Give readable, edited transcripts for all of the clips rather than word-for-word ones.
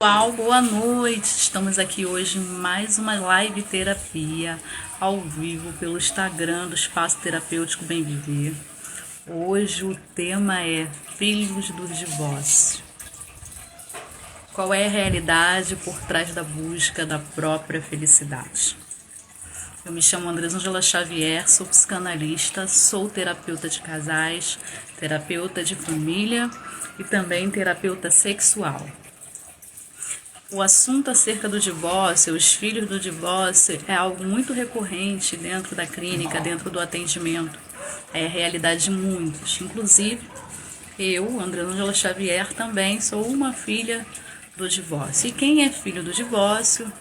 Pessoal, boa noite. Estamos aqui hoje em mais uma live terapia ao vivo pelo Instagram do Espaço Terapêutico Bem Viver. Hoje o tema é Filhos do Divórcio. Qual é a realidade por trás da busca da própria felicidade? Eu me chamo Andresângela Xavier, sou psicanalista, sou terapeuta de casais, terapeuta de família e também terapeuta sexual. O assunto acerca do divórcio, os filhos do divórcio, é algo muito recorrente dentro da clínica, dentro do atendimento. É a realidade de muitos. Inclusive, eu, Andresângela Xavier, também sou uma filha do divórcio. E quem é filho do divórcio,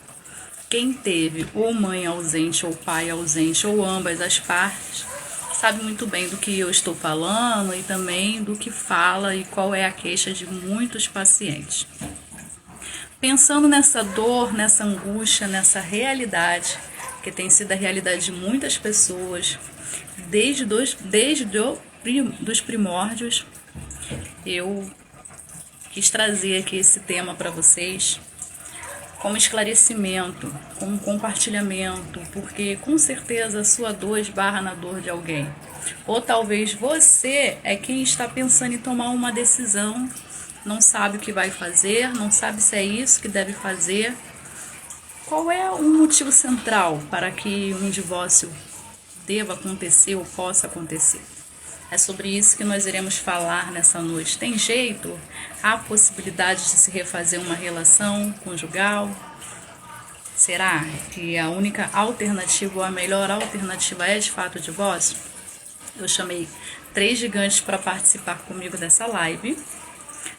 quem teve ou mãe ausente, ou pai ausente, ou ambas as partes, sabe muito bem do que eu estou falando e também do que fala e qual é a queixa de muitos pacientes. Pensando nessa dor, nessa angústia, nessa realidade, que tem sido a realidade de muitas pessoas, desde os primórdios, eu quis trazer aqui esse tema para vocês como esclarecimento, como compartilhamento, porque com certeza a sua dor esbarra na dor de alguém. Ou talvez você é quem está pensando em tomar uma decisão, não sabe o que vai fazer, não sabe se é isso que deve fazer. Qual é o motivo central para que um divórcio deva acontecer ou possa acontecer? É sobre isso que nós iremos falar nessa noite. Tem jeito? Há possibilidade de se refazer uma relação conjugal? Será que a única alternativa ou a melhor alternativa é de fato o divórcio? Eu chamei 3 gigantes para participar comigo dessa live.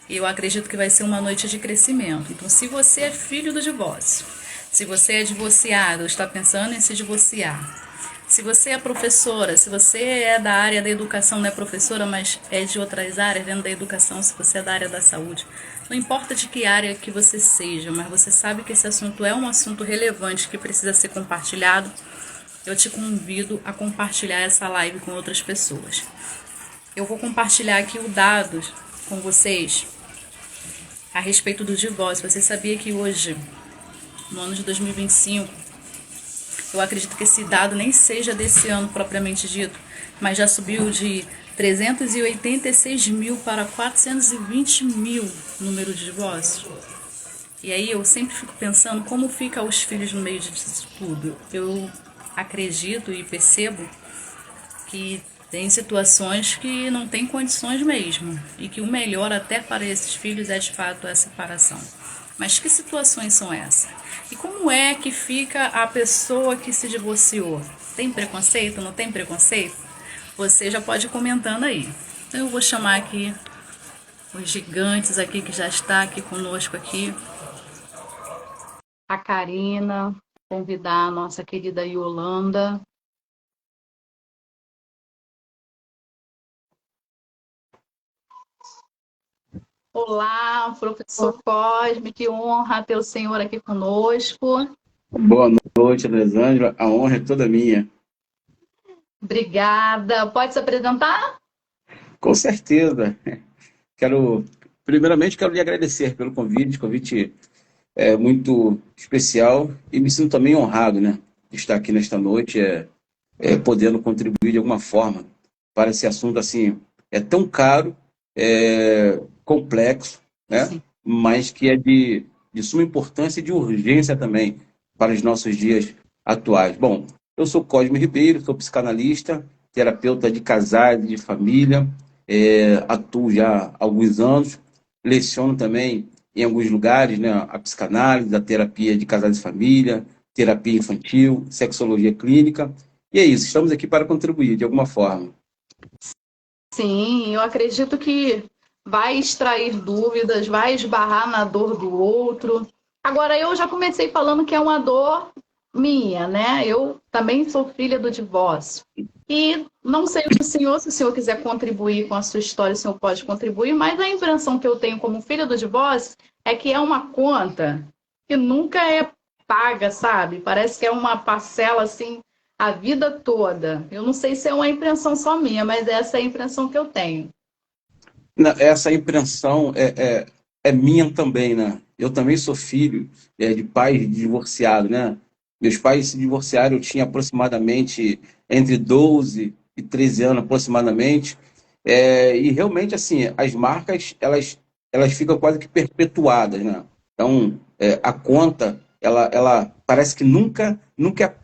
E eu acredito que vai ser uma noite de crescimento. Então, se você é filho do divórcio, se você é divorciado ou está pensando em se divorciar, se você é professora, se você é da área da educação, não é professora, mas é de outras áreas dentro da educação, se você é da área da saúde, não importa de que área que você seja, mas você sabe que esse assunto é um assunto relevante que precisa ser compartilhado, eu te convido a compartilhar essa live com outras pessoas. Eu vou compartilhar aqui o dado com vocês a respeito do divórcio. Você sabia que hoje, no ano de 2025, eu acredito que esse dado nem seja desse ano propriamente dito, mas já subiu de 386 mil para 420 mil número de divórcios? E aí eu sempre fico pensando como fica os filhos no meio disso tudo. Eu acredito e percebo que tem situações que não tem condições mesmo, e que o melhor até para esses filhos é de fato a separação. Mas que situações são essas? E como é que fica a pessoa que se divorciou? Tem preconceito? Não tem preconceito? Você já pode ir comentando aí. Então eu vou chamar aqui os gigantes aqui que já está aqui conosco aqui. A Karina, convidar a nossa querida Yolanda. Olá, professor Cosme, que honra ter o senhor aqui conosco. Boa noite, Alessandra. A honra é toda minha. Obrigada. Pode se apresentar? Com certeza. Primeiramente, quero lhe agradecer pelo convite. O convite é muito especial e me sinto também honrado, né, de estar aqui nesta noite, podendo contribuir de alguma forma para esse assunto assim, é tão caro, complexo, né, Sim. mas que é de suma importância e de urgência também para os nossos dias atuais. Bom, eu sou Cosme Ribeiro, sou psicanalista, terapeuta de casais e de família, atuo já há alguns anos, leciono também em alguns lugares, né, a psicanálise, a terapia de casais e família, terapia infantil, sexologia clínica, e é isso, estamos aqui para contribuir de alguma forma. Sim, eu acredito que vai extrair dúvidas, vai esbarrar na dor do outro. Agora, eu já comecei falando que é uma dor minha, né? Eu também sou filha do divórcio. E não sei o senhor, se o senhor quiser contribuir com a sua história, o senhor pode contribuir, mas a impressão que eu tenho como filha do divórcio é que é uma conta que nunca é paga, sabe? Parece que é uma parcela assim a vida toda. Eu não sei se é uma impressão só minha, mas essa é a impressão que eu tenho. Essa impressão é minha também, né? Eu também sou filho de pais divorciados, né? Meus pais se divorciaram, eu tinha aproximadamente entre 12 e 13 anos, aproximadamente. E realmente, assim, as marcas, elas ficam quase que perpetuadas, né? Então, a conta, ela parece que nunca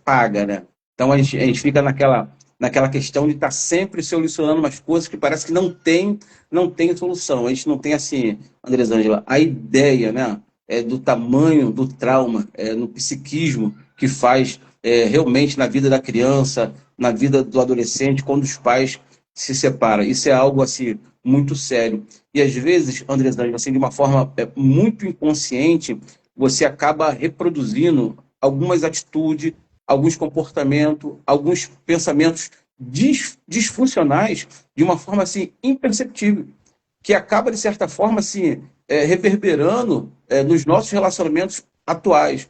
paga, né? Então, a gente fica naquela questão de estar sempre solucionando umas coisas que parece que não tem solução. A gente não tem, assim, Andresângela, a ideia, né, do tamanho do trauma, no psiquismo que faz realmente na vida da criança, na vida do adolescente, quando os pais se separam. Isso é algo, assim, muito sério. E, às vezes, Andresângela, assim, de uma forma muito inconsciente, você acaba reproduzindo algumas atitudes, alguns comportamentos, alguns pensamentos disfuncionais de uma forma assim imperceptível, que acaba de certa forma assim reverberando nos nossos relacionamentos atuais.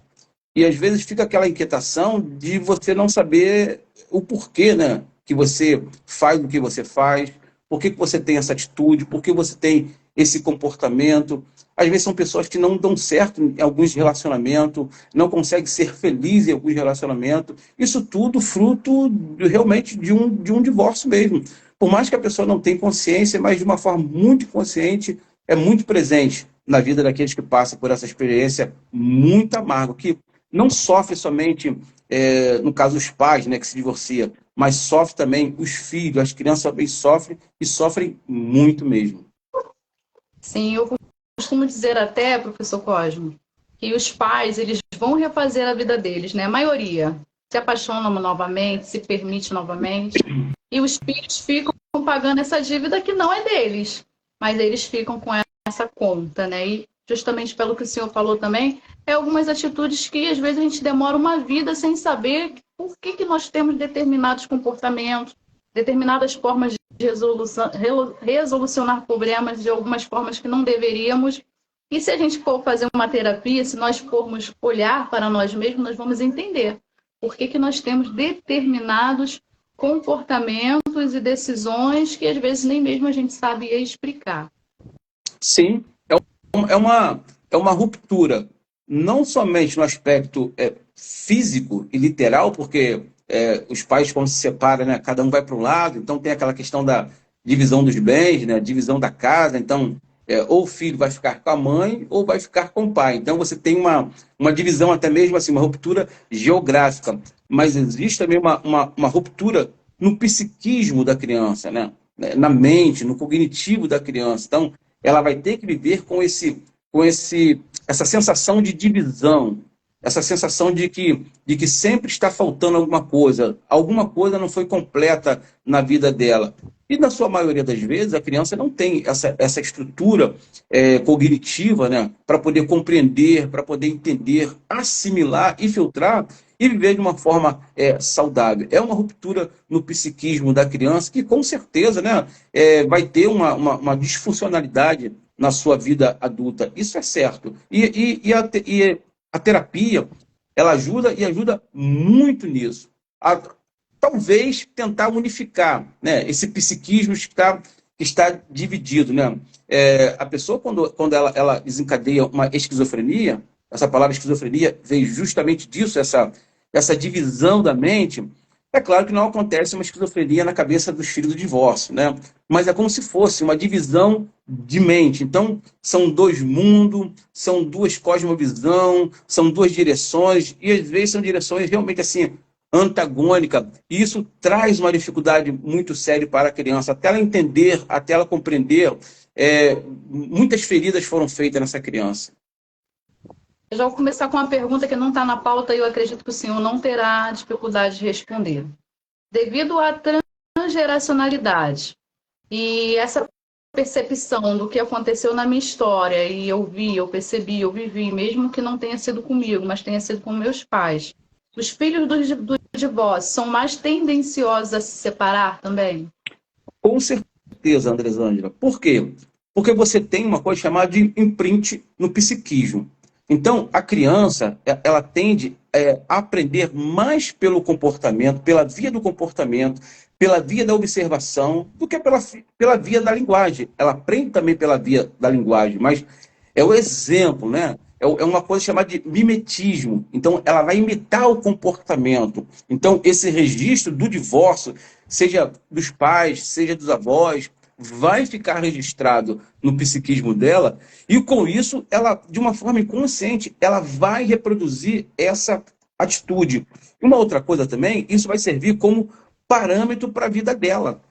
E às vezes fica aquela inquietação de você não saber o porquê, né, que você faz o que você faz, por que você tem essa atitude, por que você tem esse comportamento. Às vezes são pessoas que não dão certo em alguns relacionamentos, não conseguem ser felizes em alguns relacionamentos. Isso tudo fruto realmente de um divórcio mesmo. Por mais que a pessoa não tenha consciência, mas de uma forma muito consciente, é muito presente na vida daqueles que passam por essa experiência muito amarga, que não sofre somente, no caso, os pais, né, que se divorciam, mas sofre também os filhos, as crianças também sofrem e sofrem muito mesmo. Sim, eu costumo dizer até, professor Cosmo, que os pais, eles vão refazer a vida deles, né? A maioria se apaixona novamente, se permite novamente, e os filhos ficam pagando essa dívida que não é deles, mas eles ficam com essa conta, né? E justamente pelo que o senhor falou também, algumas atitudes que às vezes a gente demora uma vida sem saber por que nós temos determinados comportamentos, determinadas formas de resolucionar problemas de algumas formas que não deveríamos. E se a gente for fazer uma terapia, se nós formos olhar para nós mesmos, nós vamos entender por que nós temos determinados comportamentos e decisões que às vezes nem mesmo a gente sabe explicar. Sim, é uma ruptura, não somente no aspecto físico e literal, porque os pais, quando se separam, né, cada um vai para um lado, então tem aquela questão da divisão dos bens, né, divisão da casa, então ou o filho vai ficar com a mãe ou vai ficar com o pai. Então você tem uma divisão, até mesmo assim, uma ruptura geográfica, mas existe também uma ruptura no psiquismo da criança, né, na mente, no cognitivo da criança. Então, ela vai ter que viver essa sensação de divisão, essa sensação de que sempre está faltando alguma coisa não foi completa na vida dela. E na sua maioria das vezes, a criança não tem essa estrutura cognitiva, né, para poder compreender, para poder entender, assimilar e filtrar e viver de uma forma saudável. É uma ruptura no psiquismo da criança que, com certeza, né, vai ter uma disfuncionalidade na sua vida adulta. Isso é certo. E a terapia, ela ajuda e ajuda muito nisso. Talvez tentar unificar, né, esse psiquismo que está dividido. Né? A pessoa, quando ela desencadeia uma esquizofrenia, essa palavra esquizofrenia veio justamente disso, essa divisão da mente. É claro que não acontece uma esquizofrenia na cabeça dos filhos do divórcio, né? Mas é como se fosse uma divisão de mente. Então, são dois mundos, são duas cosmovisões, são duas direções, e às vezes são direções realmente assim, antagônicas. E isso traz uma dificuldade muito séria para a criança, até ela entender, até ela compreender. Muitas feridas foram feitas nessa criança. Eu já vou começar com uma pergunta que não está na pauta e eu acredito que o senhor não terá dificuldade de responder. Devido à transgeracionalidade e essa percepção do que aconteceu na minha história, e eu vi, eu percebi, eu vivi, mesmo que não tenha sido comigo, mas tenha sido com meus pais, os filhos do divórcio são mais tendenciosos a se separar também? Com certeza, Andresângela. Por quê? Porque você tem uma coisa chamada de imprint no psiquismo. Então, a criança, ela tende a aprender mais pelo comportamento, pela via do comportamento, pela via da observação, do que pela via da linguagem. Ela aprende também pela via da linguagem, mas é o exemplo, né? é uma coisa chamada de mimetismo. Então, ela vai imitar o comportamento. Então, esse registro do divórcio, seja dos pais, seja dos avós, vai ficar registrado no psiquismo dela, e com isso, ela, de uma forma inconsciente, ela vai reproduzir essa atitude. Uma outra coisa também, isso vai servir como parâmetro para a vida dela,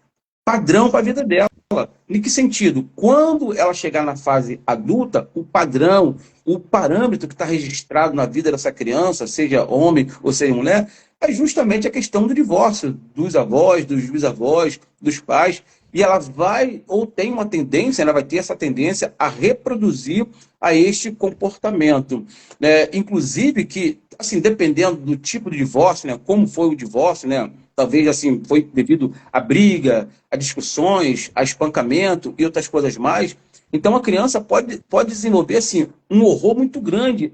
padrão para a vida dela. Em que sentido? Quando ela chegar na fase adulta, o padrão, o parâmetro que está registrado na vida dessa criança, seja homem ou seja mulher, é justamente a questão do divórcio, dos avós, dos bisavós, dos pais, e ela vai, ou tem uma tendência, ela vai ter essa tendência a reproduzir a este comportamento. Inclusive que, assim, dependendo do tipo de divórcio, né, como foi o divórcio, né, talvez assim foi devido a briga, a discussões, a espancamento e outras coisas mais. Então a criança pode desenvolver assim um horror muito grande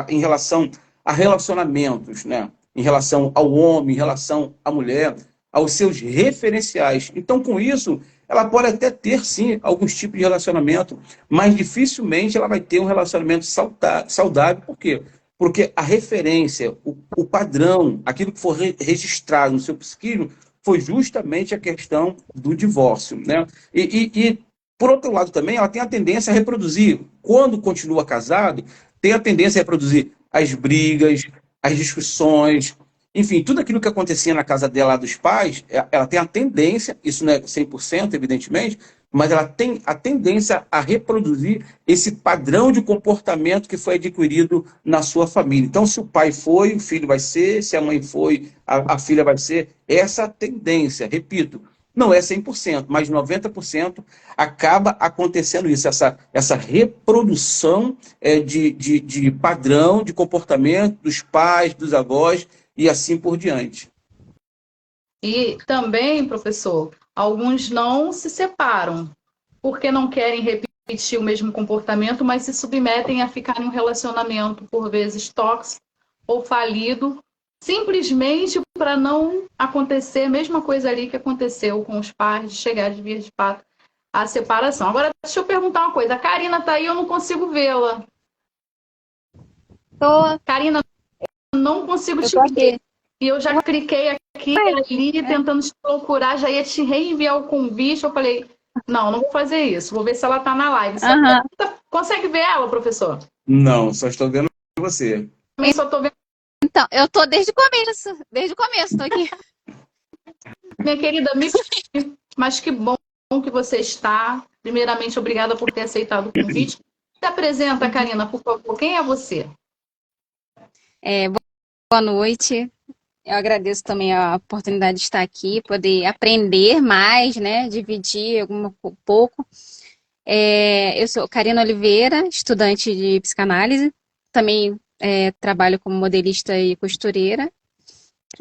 em relação a relacionamentos, né? Em relação ao homem, em relação à mulher, aos seus referenciais. Então com isso ela pode até ter sim alguns tipos de relacionamento, mas dificilmente ela vai ter um relacionamento saudável. Por quê? Porque a referência, o padrão, aquilo que for registrado no seu psiquismo, foi justamente a questão do divórcio. Né? Por outro lado, também, ela tem a tendência a reproduzir, quando continua casado, tem a tendência a reproduzir as brigas, as discussões, enfim, tudo aquilo que acontecia na casa dela, lá dos pais, ela tem a tendência, isso não é 100%, evidentemente, mas ela tem a tendência a reproduzir esse padrão de comportamento que foi adquirido na sua família. Então, se o pai foi, o filho vai ser, se a mãe foi, a filha vai ser. Essa tendência, repito, não é 100%, mas 90% acaba acontecendo isso, essa reprodução de padrão de comportamento dos pais, dos avós e assim por diante. E também, professor, alguns não se separam porque não querem repetir o mesmo comportamento, mas se submetem a ficar em um relacionamento, por vezes, tóxico ou falido, simplesmente para não acontecer a mesma coisa ali que aconteceu com os pais, de chegar de via de fato à separação. Agora, deixa eu perguntar uma coisa. A Karina está aí, eu não consigo vê-la. Tô, Karina, eu não consigo eu te tô ver. aqui. E eu já cliquei aqui e ali, tentando te procurar, já ia te reenviar o convite. Eu falei, não vou fazer isso. Vou ver se ela está na live. Você Aham. consegue ver ela, professor? Não, só estou vendo você. Também só estou vendo. Então, eu tô desde o começo tô aqui. Minha querida, mas que bom que você está. Primeiramente, obrigada por ter aceitado o convite. Se apresenta, Karina, por favor. Quem é você? Boa noite. Eu agradeço também a oportunidade de estar aqui, poder aprender mais, né? Dividir um pouco. Eu sou Karina Oliveira, estudante de psicanálise. Também trabalho como modelista e costureira.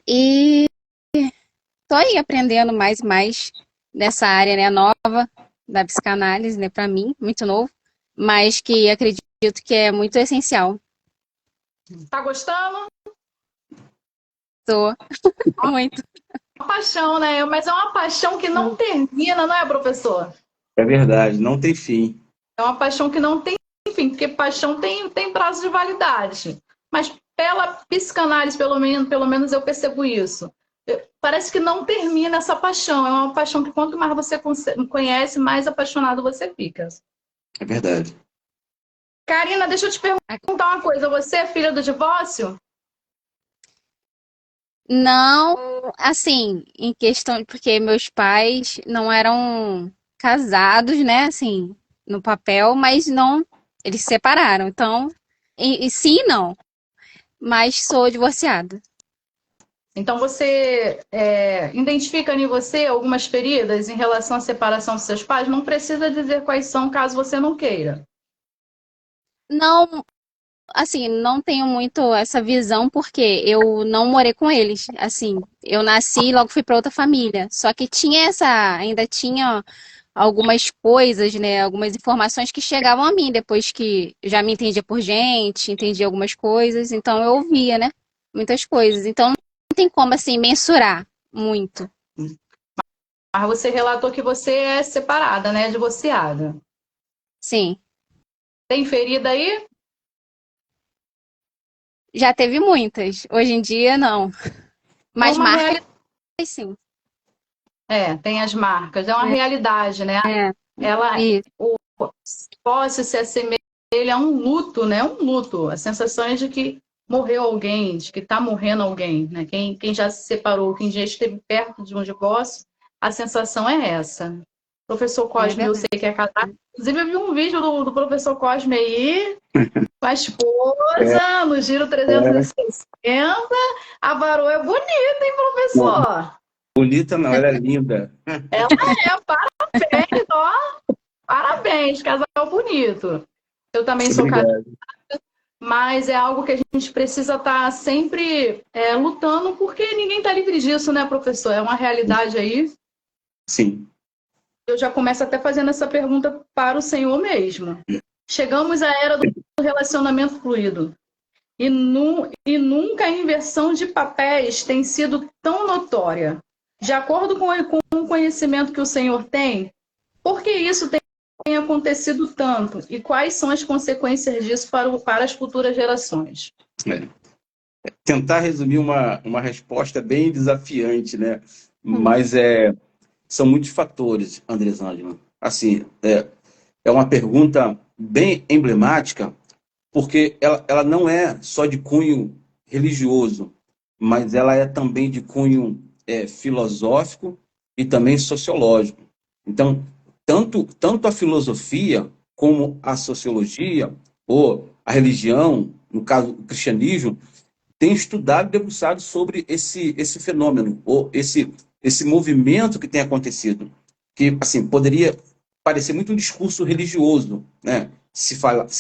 E tô aí aprendendo mais e mais nessa área, né, nova da psicanálise, né, para mim, muito novo, mas que acredito que é muito essencial. Tá gostando? Tô muito. Uma paixão, né? Mas é uma paixão que não termina, não é, professor? É verdade, não tem fim. É uma paixão que não tem fim, porque paixão tem prazo de validade. Mas pela psicanálise, pelo menos eu percebo isso. Parece que não termina essa paixão. É uma paixão que quanto mais você conhece, mais apaixonado você fica. É verdade. Karina, deixa eu te perguntar uma coisa. Você é filha do divórcio? Não, assim, em questão, porque meus pais não eram casados, né, assim, no papel, mas não, eles se separaram. Então, e sim, não, mas sou divorciada. Então você identifica em você algumas feridas em relação à separação dos seus pais? Não precisa dizer quais são, caso você não queira. Não, assim, não tenho muito essa visão porque eu não morei com eles. Assim, eu nasci e logo fui para outra família. Só que ainda tinha algumas coisas, né, algumas informações que chegavam a mim depois que eu já me entendia por gente, entendia algumas coisas, então eu ouvia, né, muitas coisas. Então não tem como assim mensurar muito. Mas você relatou que você é separada, né? Divorciada. Sim. Tem ferida aí? Já teve muitas. Hoje em dia, não. É Mas uma marcas, sim. tem as marcas, é uma realidade, né? É, Ela, isso. o posse se assemelha a um luto, né? Um luto. A sensação é de que morreu alguém, de que está morrendo alguém, né? Quem já se separou, quem já esteve perto de um divórcio, a sensação é essa. Professor É Cosme, eu verdade. sei que é casado. Inclusive, eu vi um vídeo do professor Cosme aí, com a É, esposa, no Giro é, 360. A varoa é bonita, hein, não, professor? bonita não, ela é linda. Ela é, parabéns, ó. Parabéns, casal bonito. Eu também sou casada, Obrigado. mas é algo que a gente precisa estar sempre lutando, porque ninguém está livre disso, né, professor? É uma realidade aí. Sim. Eu já começo até fazendo essa pergunta para o senhor mesmo. Chegamos à era do relacionamento fluido. E nunca a inversão de papéis tem sido tão notória. De acordo com o conhecimento que o senhor tem, por que isso tem acontecido tanto? E quais são as consequências disso para as futuras gerações? É. Tentar resumir uma resposta bem desafiante, né? Hum. Mas são muitos fatores, Andresângela. Assim, é uma pergunta bem emblemática, porque ela não é só de cunho religioso, mas ela é também de cunho filosófico e também sociológico. Então, tanto a filosofia como a sociologia, ou a religião, no caso, o cristianismo, tem estudado e debruçado sobre esse fenômeno, ou esse movimento que tem acontecido, que assim poderia parecer muito um discurso religioso, né? Se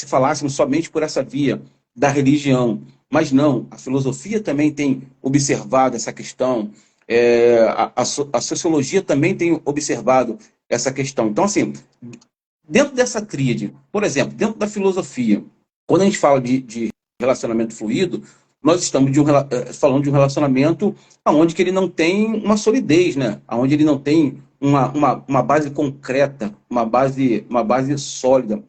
falássemos somente por essa via da religião, mas não, a filosofia também tem observado essa questão, a sociologia também tem observado essa questão. Então, assim, dentro dessa tríade, por exemplo, dentro da filosofia, quando a gente fala de relacionamento fluido, nós estamos falando de um relacionamento onde que ele não tem uma solidez, né? Onde ele não tem uma base concreta, uma base sólida.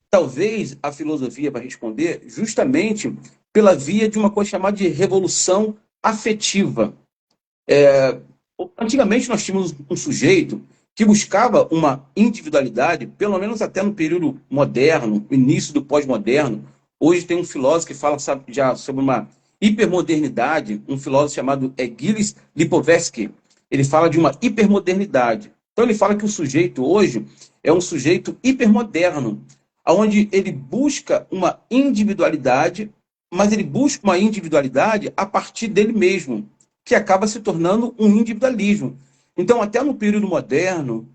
Talvez a filosofia vai responder justamente pela via de uma coisa chamada de revolução afetiva. Antigamente nós tínhamos um sujeito que buscava uma individualidade, pelo menos até no período moderno, início do pós-moderno. Hoje tem um filósofo que fala já sobre uma hipermodernidade, um filósofo chamado Gilles Lipovetsky. Ele fala de uma hipermodernidade. Então ele fala que o sujeito hoje é um sujeito hipermoderno, onde ele busca uma individualidade, mas ele busca uma individualidade a partir dele mesmo, que acaba se tornando um individualismo. Então, até no período moderno,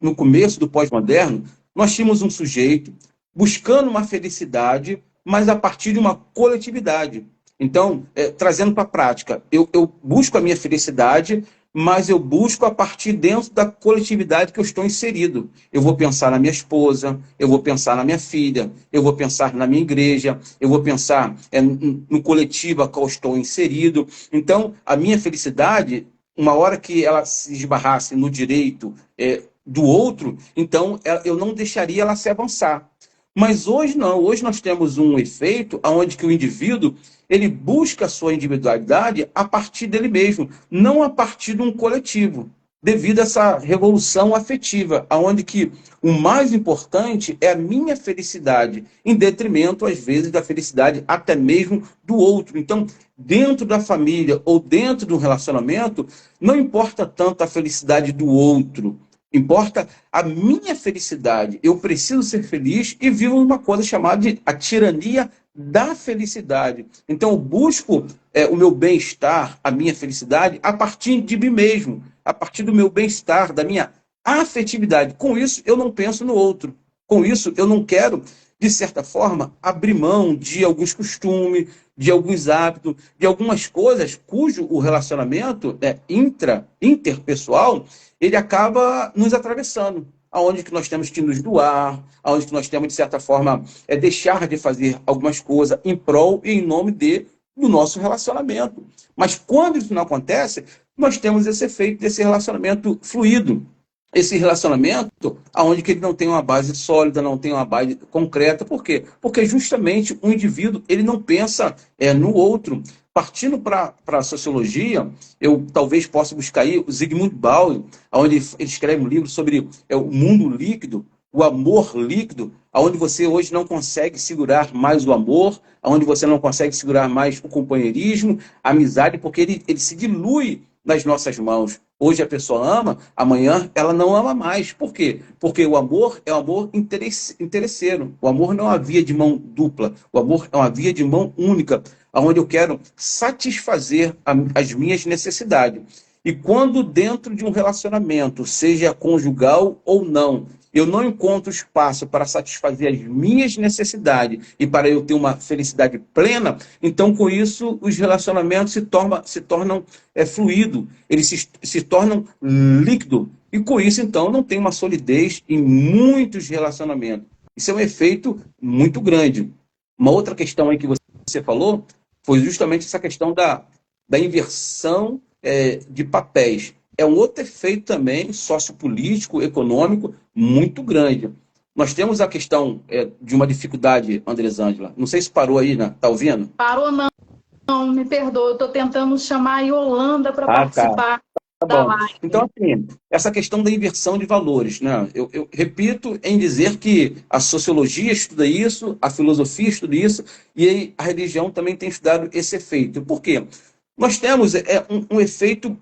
no começo do pós-moderno, nós tínhamos um sujeito buscando uma felicidade, mas a partir de uma coletividade. Então, trazendo para a prática, eu busco a minha felicidade, mas eu busco a partir dentro da coletividade que eu estou inserido. Eu vou pensar na minha esposa, eu vou pensar na minha filha, eu vou pensar na minha igreja, eu vou pensar no coletivo a qual estou inserido. Então, a minha felicidade, uma hora que ela se esbarrasse no direito do outro, então eu não deixaria ela se avançar. Mas hoje não, hoje nós temos um efeito onde que o indivíduo ele busca a sua individualidade a partir dele mesmo, não a partir de um coletivo, devido a essa revolução afetiva, onde que o mais importante é a minha felicidade, em detrimento, às vezes, da felicidade até mesmo do outro. Então, dentro da família ou dentro do relacionamento, não importa tanto a felicidade do outro, importa a minha felicidade. Eu preciso ser feliz e vivo uma coisa chamada de a tirania da felicidade. Então, eu busco o meu bem-estar, a minha felicidade, a partir de mim mesmo, a partir do meu bem-estar, da minha afetividade. Com isso, eu não penso no outro. Com isso, eu não quero, de certa forma, abrir mão de alguns costumes, de alguns hábitos, de algumas coisas cujo o relacionamento interpessoal ele acaba nos atravessando, aonde que nós temos que nos doar, aonde que nós temos, de certa forma, deixar de fazer algumas coisas em prol e em nome do nosso relacionamento. Mas quando isso não acontece, nós temos esse efeito desse relacionamento fluido. esse relacionamento aonde que ele não tem uma base sólida, não tem uma base concreta. Por quê? Porque justamente o indivíduo ele não pensa no outro. Partindo para a sociologia, eu talvez possa buscar aí o Zygmunt Bauman, onde ele escreve um livro sobre o mundo líquido, o amor líquido, onde você hoje não consegue segurar mais o amor, onde você não consegue segurar mais o companheirismo, a amizade, porque ele se dilui nas nossas mãos. Hoje a pessoa ama, amanhã ela não ama mais. Por quê? Porque o amor é um amor interesseiro. O amor não é uma via de mão dupla. O amor é uma via de mão única, onde eu quero satisfazer as minhas necessidades. E quando dentro de um relacionamento, seja conjugal ou não, eu não encontro espaço para satisfazer as minhas necessidades e para eu ter uma felicidade plena, então com isso os relacionamentos se tornam fluido, eles se tornam líquido. E com isso, então, não tem uma solidez em muitos relacionamentos. Isso é um efeito muito grande. Uma outra questão aí que você falou foi justamente essa questão da inversão de papéis. É um outro efeito também sociopolítico, econômico, muito grande. Nós temos a questão de uma dificuldade, Andresângela. Não sei se parou aí, né? Tá ouvindo? Parou não, me perdoa. Eu estou tentando chamar a Yolanda para participar da bom. live. Então, assim, essa questão da inversão de valores, né? Eu repito em dizer que a sociologia estuda isso, a filosofia estuda isso, e a religião também tem estudado esse efeito. Por quê? Nós temos um efeito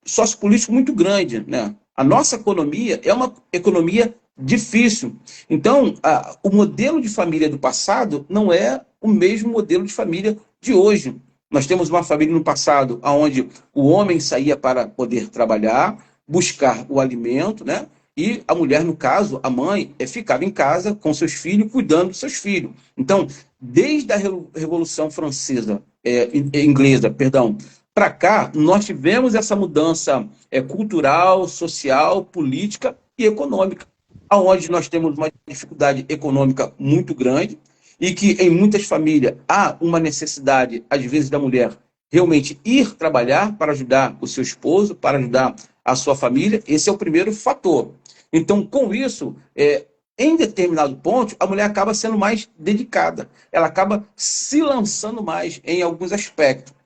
sociopolítico muito grande, né? A nossa economia é uma economia difícil. Então, o modelo de família do passado não é o mesmo modelo de família de hoje. Nós temos uma família no passado onde o homem saía para poder trabalhar, buscar o alimento, né? E a mulher, no caso, a mãe, ficava em casa com seus filhos, cuidando dos seus filhos. Então, desde a Revolução Francesa, inglesa, perdão, para cá, nós tivemos essa mudança cultural, social, política e econômica, onde nós temos uma dificuldade econômica muito grande e que em muitas famílias há uma necessidade, às vezes, da mulher realmente ir trabalhar para ajudar o seu esposo, para ajudar a sua família. Esse é o primeiro fator. Então, com isso, em determinado ponto, a mulher acaba sendo mais dedicada, ela acaba se lançando mais em alguns aspectos.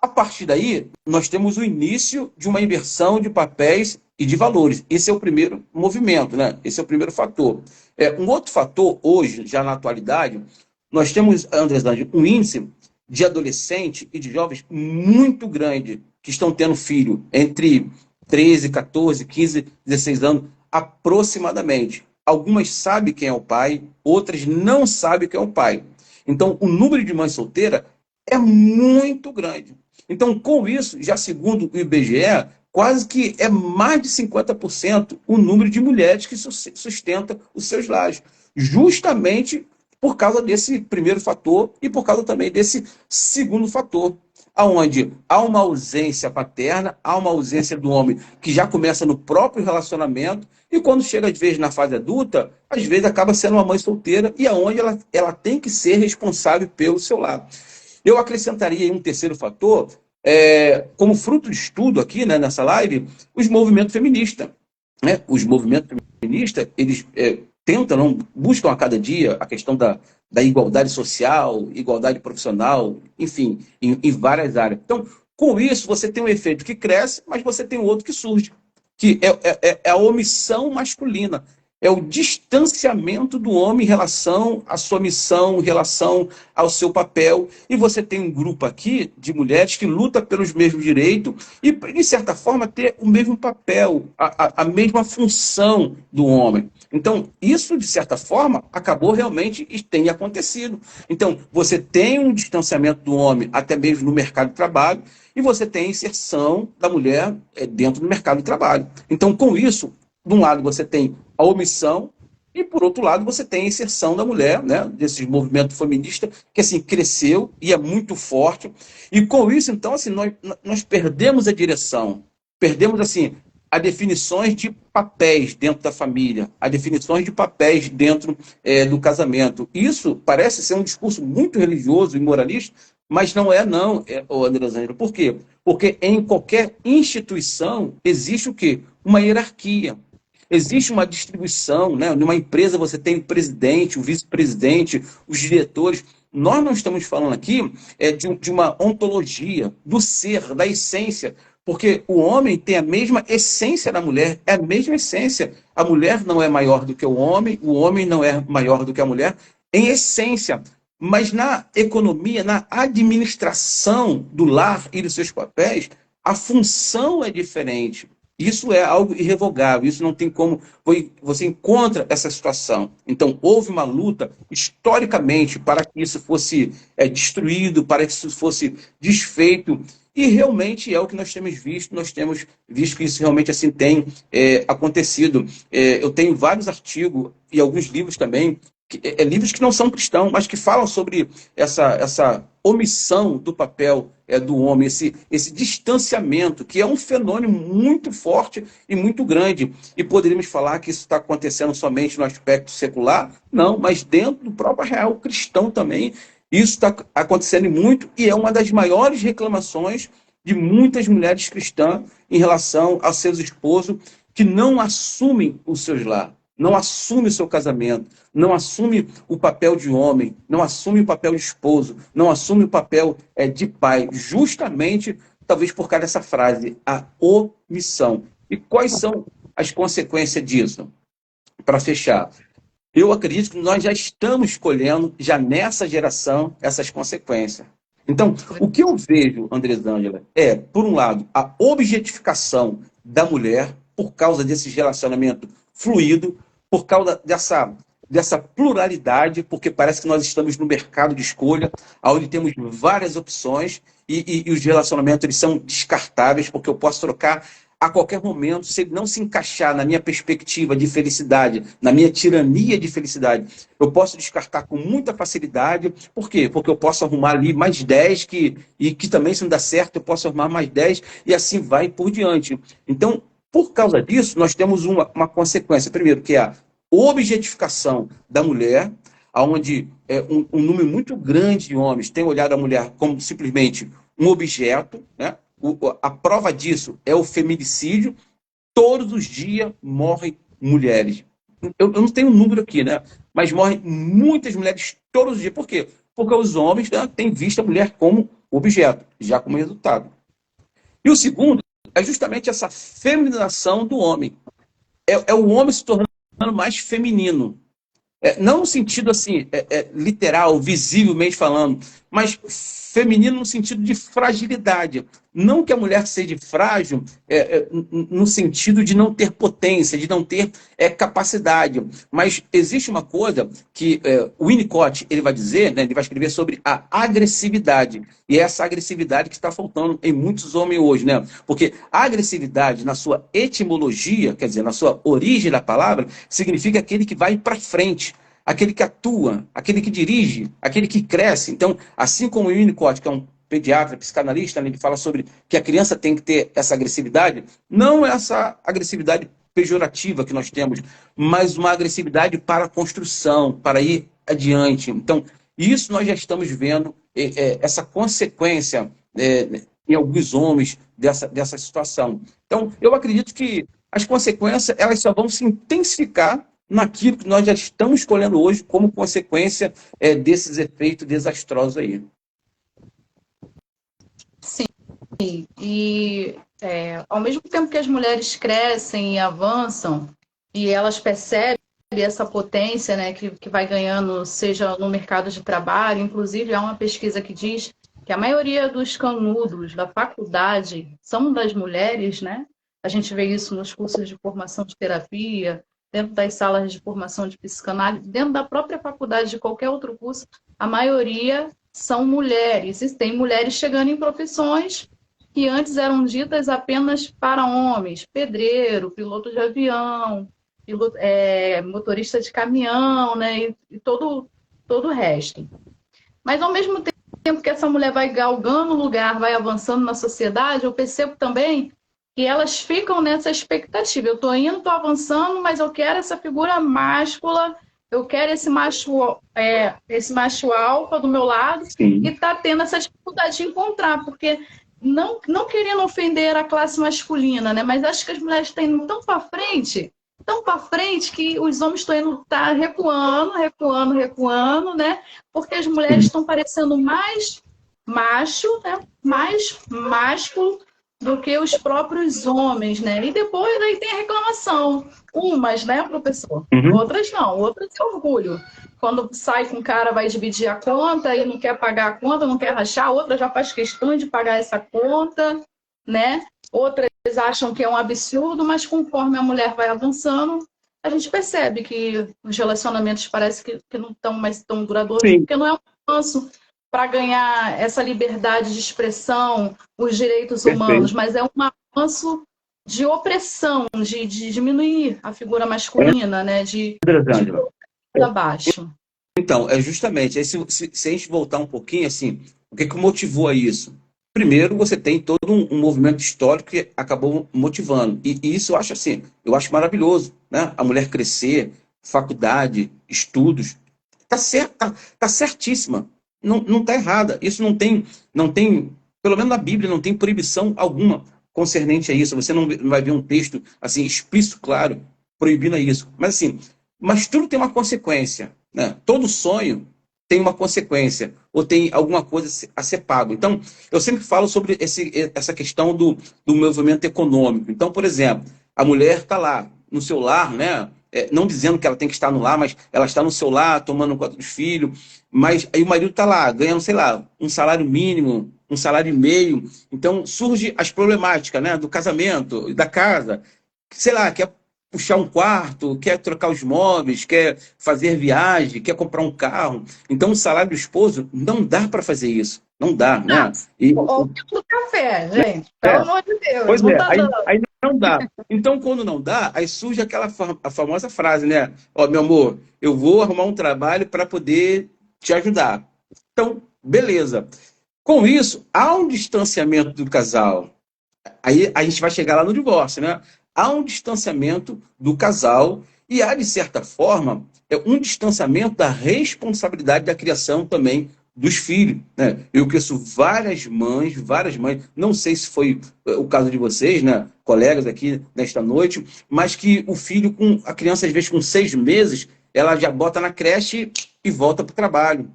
A partir daí, nós temos o início de uma inversão de papéis e de valores. Esse é o primeiro movimento, né? Esse é o primeiro fator. Um outro fator, hoje, já na atualidade, nós temos, Andresângela, um índice de adolescentes e de jovens muito grande que estão tendo filho entre 13, 14, 15, 16 anos, aproximadamente. Algumas sabem quem é o pai, outras não sabem quem é o pai. Então, o número de mães solteiras é muito grande. Então, com isso, já segundo o IBGE, quase que é mais de 50% o número de mulheres que sustentam os seus lares, justamente por causa desse primeiro fator e por causa também desse segundo fator, aonde há uma ausência paterna, há uma ausência do homem que já começa no próprio relacionamento e quando chega, às vezes, na fase adulta, às vezes acaba sendo uma mãe solteira e aonde ela tem que ser responsável pelo seu lar. Eu acrescentaria um terceiro fator, como fruto de estudo aqui, né, nessa live, os movimentos feministas. Né? Os movimentos feministas, eles tentam, buscam a cada dia a questão da igualdade social, igualdade profissional, enfim, em várias áreas. Então, com isso, você tem um efeito que cresce, mas você tem outro que surge, que é a omissão masculina. É o distanciamento do homem em relação à sua missão, em relação ao seu papel. E você tem um grupo aqui de mulheres que luta pelos mesmos direitos e, de certa forma, ter o mesmo papel, a mesma função do homem. Então, isso, de certa forma, acabou realmente e tem acontecido. Então, você tem um distanciamento do homem, até mesmo no mercado de trabalho, e você tem a inserção da mulher dentro do mercado de trabalho. Então, com isso, de um lado você tem a omissão e, por outro lado, você tem a inserção da mulher, né, desse movimento feminista, que assim, cresceu e é muito forte. E com isso, então, assim, nós perdemos a direção, perdemos assim, as definições de papéis dentro da família, as definições de papéis dentro do casamento. Isso parece ser um discurso muito religioso e moralista, mas não é, Andresângela. Por quê? Porque em qualquer instituição existe o quê? Uma hierarquia. existe uma distribuição, né? Numa empresa você tem o presidente, o vice-presidente, os diretores. Nós não estamos falando aqui de uma ontologia do ser, da essência, porque o homem tem a mesma essência da mulher, é a mesma essência. A mulher não é maior do que o homem não é maior do que a mulher, em essência. Mas na economia, na administração do lar e dos seus papéis, a função é diferente. Isso é algo irrevogável, isso não tem como. Você encontra essa situação. Então, houve uma luta historicamente para que isso fosse destruído, para que isso fosse desfeito. E realmente é o que nós temos visto que isso realmente assim tem acontecido. Eu tenho vários artigos e alguns livros também, livros que não são cristãos, mas que falam sobre essa omissão do papel do homem, esse distanciamento, que é um fenômeno muito forte e muito grande. E poderíamos falar que isso está acontecendo somente no aspecto secular? Não, mas dentro do próprio real cristão também, isso está acontecendo muito, e é uma das maiores reclamações de muitas mulheres cristãs em relação aos seus esposos que não assumem os seus lares, não assumem o seu casamento, não assumem o papel de homem, não assumem o papel de esposo, não assumem o papel de pai, justamente, talvez por causa dessa frase, a omissão. E quais são as consequências disso? Para fechar, eu acredito que nós já estamos colhendo, já nessa geração, essas consequências. Então, o que eu vejo, Andresângela, por um lado, a objetificação da mulher por causa desse relacionamento fluido, por causa dessa pluralidade, porque parece que nós estamos no mercado de escolha, onde temos várias opções e os relacionamentos eles são descartáveis, porque eu posso trocar a qualquer momento, se ele não se encaixar na minha perspectiva de felicidade, na minha tirania de felicidade, eu posso descartar com muita facilidade. Por quê? Porque eu posso arrumar ali mais 10, que também, se não dá certo, eu posso arrumar mais 10, e assim vai por diante. Então, por causa disso, nós temos uma consequência. Primeiro, que é a objetificação da mulher, onde um número muito grande de homens tem olhado a mulher como simplesmente um objeto, né? A prova disso é o feminicídio. Todos os dias morrem mulheres. Eu não tenho um número aqui, né? Mas morrem muitas mulheres todos os dias. Por quê? Porque os homens, né, têm visto a mulher como objeto, já como resultado. E o segundo é justamente essa feminização do homem. É o homem se tornando mais feminino. Não no sentido assim, literal, visivelmente falando, mas feminino no sentido de fragilidade. Não que a mulher seja frágil no sentido de não ter potência, de não ter capacidade. Mas existe uma coisa que o Winnicott ele vai dizer, né, ele vai escrever sobre a agressividade. E é essa agressividade que está faltando em muitos homens hoje, né? Porque a agressividade, na sua etimologia, quer dizer, na sua origem da palavra, significa aquele que vai para frente, aquele que atua, aquele que dirige, aquele que cresce. Então, assim como o Winnicott, que é um pediatra, psicanalista, né, ele fala sobre que a criança tem que ter essa agressividade, não essa agressividade pejorativa que nós temos, mas uma agressividade para a construção, para ir adiante. Então, isso nós já estamos vendo, essa consequência em alguns homens dessa situação. Então, eu acredito que as consequências elas só vão se intensificar naquilo que nós já estamos escolhendo hoje como consequência desses efeitos desastrosos aí. Sim, e ao mesmo tempo que as mulheres crescem e avançam, e elas percebem essa potência, né, que vai ganhando, seja no mercado de trabalho, inclusive há uma pesquisa que diz que a maioria dos canudos da faculdade são das mulheres, né? A gente vê isso nos cursos de formação de terapia, dentro das salas de formação de psicanálise, dentro da própria faculdade de qualquer outro curso, a maioria são mulheres. E tem mulheres chegando em profissões que antes eram ditas apenas para homens, pedreiro, piloto de avião, motorista de caminhão, né? E todo o resto. Mas ao mesmo tempo que essa mulher vai galgando o lugar, vai avançando na sociedade, eu percebo também que elas ficam nessa expectativa. Eu estou indo, estou avançando, mas eu quero essa figura máscula, eu quero esse macho alfa do meu lado. Sim. E está tendo essa dificuldade de encontrar, porque não querendo ofender a classe masculina, né? Mas acho que as mulheres estão indo tão para frente tão para frente que os homens estão indo tá recuando, recuando, recuando, né? Porque as mulheres estão parecendo mais macho, né? Mais másculo do que os próprios homens, né? E depois aí tem a reclamação. Umas, né, professor? Uhum. Outras não, outras é orgulho. Quando sai com o cara, vai dividir a conta e não quer pagar a conta, não quer rachar, outra já faz questão de pagar essa conta, né? Outras acham que é um absurdo, mas conforme a mulher vai avançando, a gente percebe que os relacionamentos parece que não estão mais tão duradouros, Sim, porque não é um avanço para ganhar essa liberdade de expressão, os direitos perfeito. humanos, mas é um avanço de opressão, de diminuir a figura masculina, né? De Elisângela. colocar abaixo. Então, é justamente, aí se a gente voltar um pouquinho, assim, o que motivou a isso? Primeiro, você tem todo um movimento histórico que acabou motivando. E isso eu acho assim, eu acho maravilhoso, né? A mulher crescer, faculdade, estudos, tá certo, tá certíssima. Não tá errada. Isso não tem, pelo menos na Bíblia, não tem proibição alguma concernente a isso. Você não vai ver um texto assim explícito, claro, proibindo isso. Mas tudo tem uma consequência, né? Todo sonho tem uma consequência, ou tem alguma coisa a ser pago. Então, eu sempre falo sobre essa questão do movimento econômico. Então, por exemplo, a mulher está lá, no seu lar, né? Não dizendo que ela tem que estar no lar, mas ela está no seu lar, tomando conta dos filhos, mas aí o marido está lá, ganhando, sei lá, um salário mínimo, um salário e meio. Então, surgem as problemáticas, né? Do casamento, da casa. Sei lá, quer puxar um quarto, quer trocar os móveis, quer fazer viagem, quer comprar um carro. Então, o salário do esposo não dá para fazer isso. Não dá, Ah, né? E, o do café, gente. Pelo é, amor de Deus, pois não é, tá aí, dando. aí não dá. Então, quando não dá, aí surge aquela a famosa frase, né? Ó, meu amor, eu vou arrumar um trabalho para poder te ajudar. Então, beleza. Com isso, há um distanciamento do casal. Aí a gente vai chegar lá no divórcio, né? Há um distanciamento do casal e há, de certa forma, um distanciamento da responsabilidade da criação também dos filhos, né? Eu conheço várias mães, não sei se foi o caso de vocês, né, colegas aqui nesta noite, mas que o filho, a criança às vezes com 6 meses, ela já bota na creche e volta para o trabalho.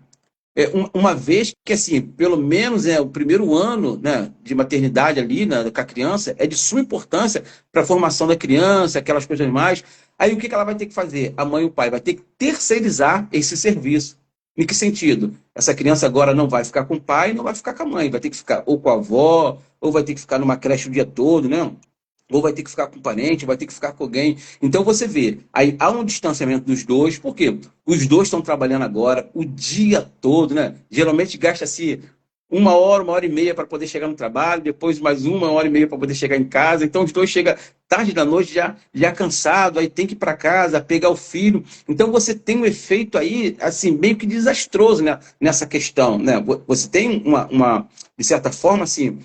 Uma vez que, assim, pelo menos o primeiro ano, né, de maternidade ali, né, com a criança, é de suma importância para a formação da criança, aquelas coisas mais. Aí o que ela vai ter que fazer? A mãe e o pai vai ter que terceirizar esse serviço. Em que sentido? Essa criança agora não vai ficar com o pai, não vai ficar com a mãe, vai ter que ficar ou com a avó, ou vai ter que ficar numa creche o dia todo, né? Ou vai ter que ficar com um parente, vai ter que ficar com alguém. Então você vê, aí há um distanciamento dos dois, por quê? Os dois estão trabalhando agora o dia todo, né? Geralmente gasta-se 1 hora e meia para poder chegar no trabalho, depois mais 1 hora e meia para poder chegar em casa. Então os dois chegam tarde da noite já cansado, aí tem que ir para casa, pegar o filho. Então você tem um efeito aí, assim, meio que desastroso, né, nessa questão, né? Você tem de certa forma, assim,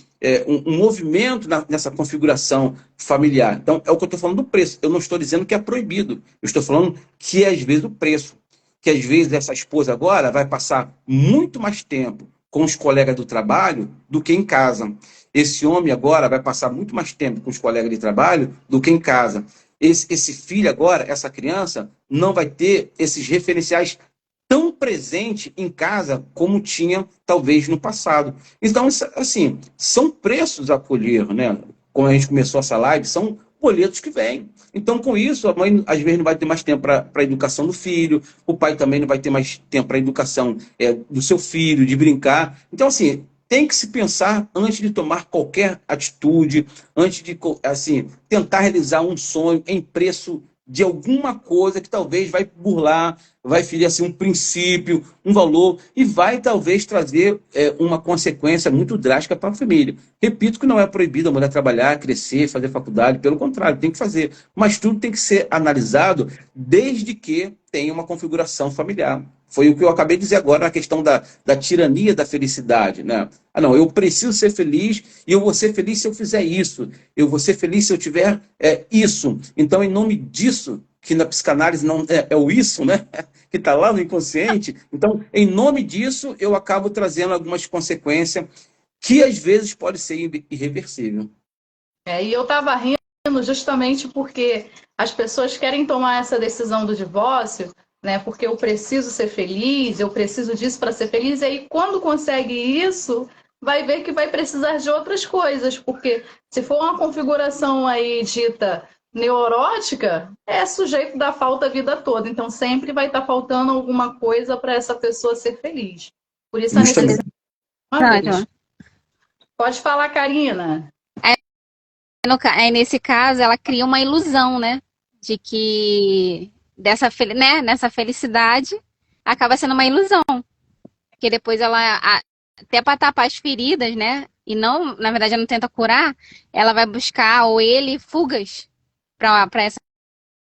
um movimento nessa configuração familiar. Então, é o que eu estou falando do preço. Eu não estou dizendo que é proibido. Eu estou falando que é, às vezes, o preço. Que, às vezes, essa esposa agora vai passar muito mais tempo com os colegas do trabalho do que em casa. Esse homem agora vai passar muito mais tempo com os colegas de trabalho do que em casa. Esse filho agora, essa criança, não vai ter esses referenciais tão presente em casa como tinha, talvez, no passado. Então, assim, são preços a colher, né? Como a gente começou essa live, são boletos que vêm. Então, com isso, a mãe, às vezes, não vai ter mais tempo para a educação do filho, o pai também não vai ter mais tempo para a educação do seu filho, de brincar. Então, assim, tem que se pensar antes de tomar qualquer atitude, antes de, assim, tentar realizar um sonho em preço de alguma coisa que talvez vai burlar, vai ferir assim, um princípio, um valor, e vai talvez trazer uma consequência muito drástica para a família. Repito que não é proibido a mulher trabalhar, crescer, fazer faculdade, pelo contrário, tem que fazer. Mas tudo tem que ser analisado desde que tenha uma configuração familiar. Foi o que eu acabei de dizer agora na questão da tirania da felicidade, né? Ah, não, eu preciso ser feliz e eu vou ser feliz se eu fizer isso. Eu vou ser feliz se eu tiver isso. Então, em nome disso, que na psicanálise não é o isso, né? Que está lá no inconsciente. Então, em nome disso, eu acabo trazendo algumas consequências que às vezes pode ser irreversível. E eu estava rindo justamente porque as pessoas querem tomar essa decisão do divórcio, né? Porque eu preciso ser feliz, eu preciso disso para ser feliz, e aí quando consegue isso, vai ver que vai precisar de outras coisas, porque se for uma configuração aí dita neurótica, é sujeito da falta a vida toda, então sempre vai estar faltando alguma coisa para essa pessoa ser feliz. Por isso a Justamente. necessidade de uma vez. Pode falar, Karina. Nesse caso, ela cria uma ilusão, né? De que nessa felicidade acaba sendo uma ilusão. Porque depois até para tapar as feridas, né? E não, na verdade, ela não tenta curar, ela vai buscar, ou ele, fugas para essa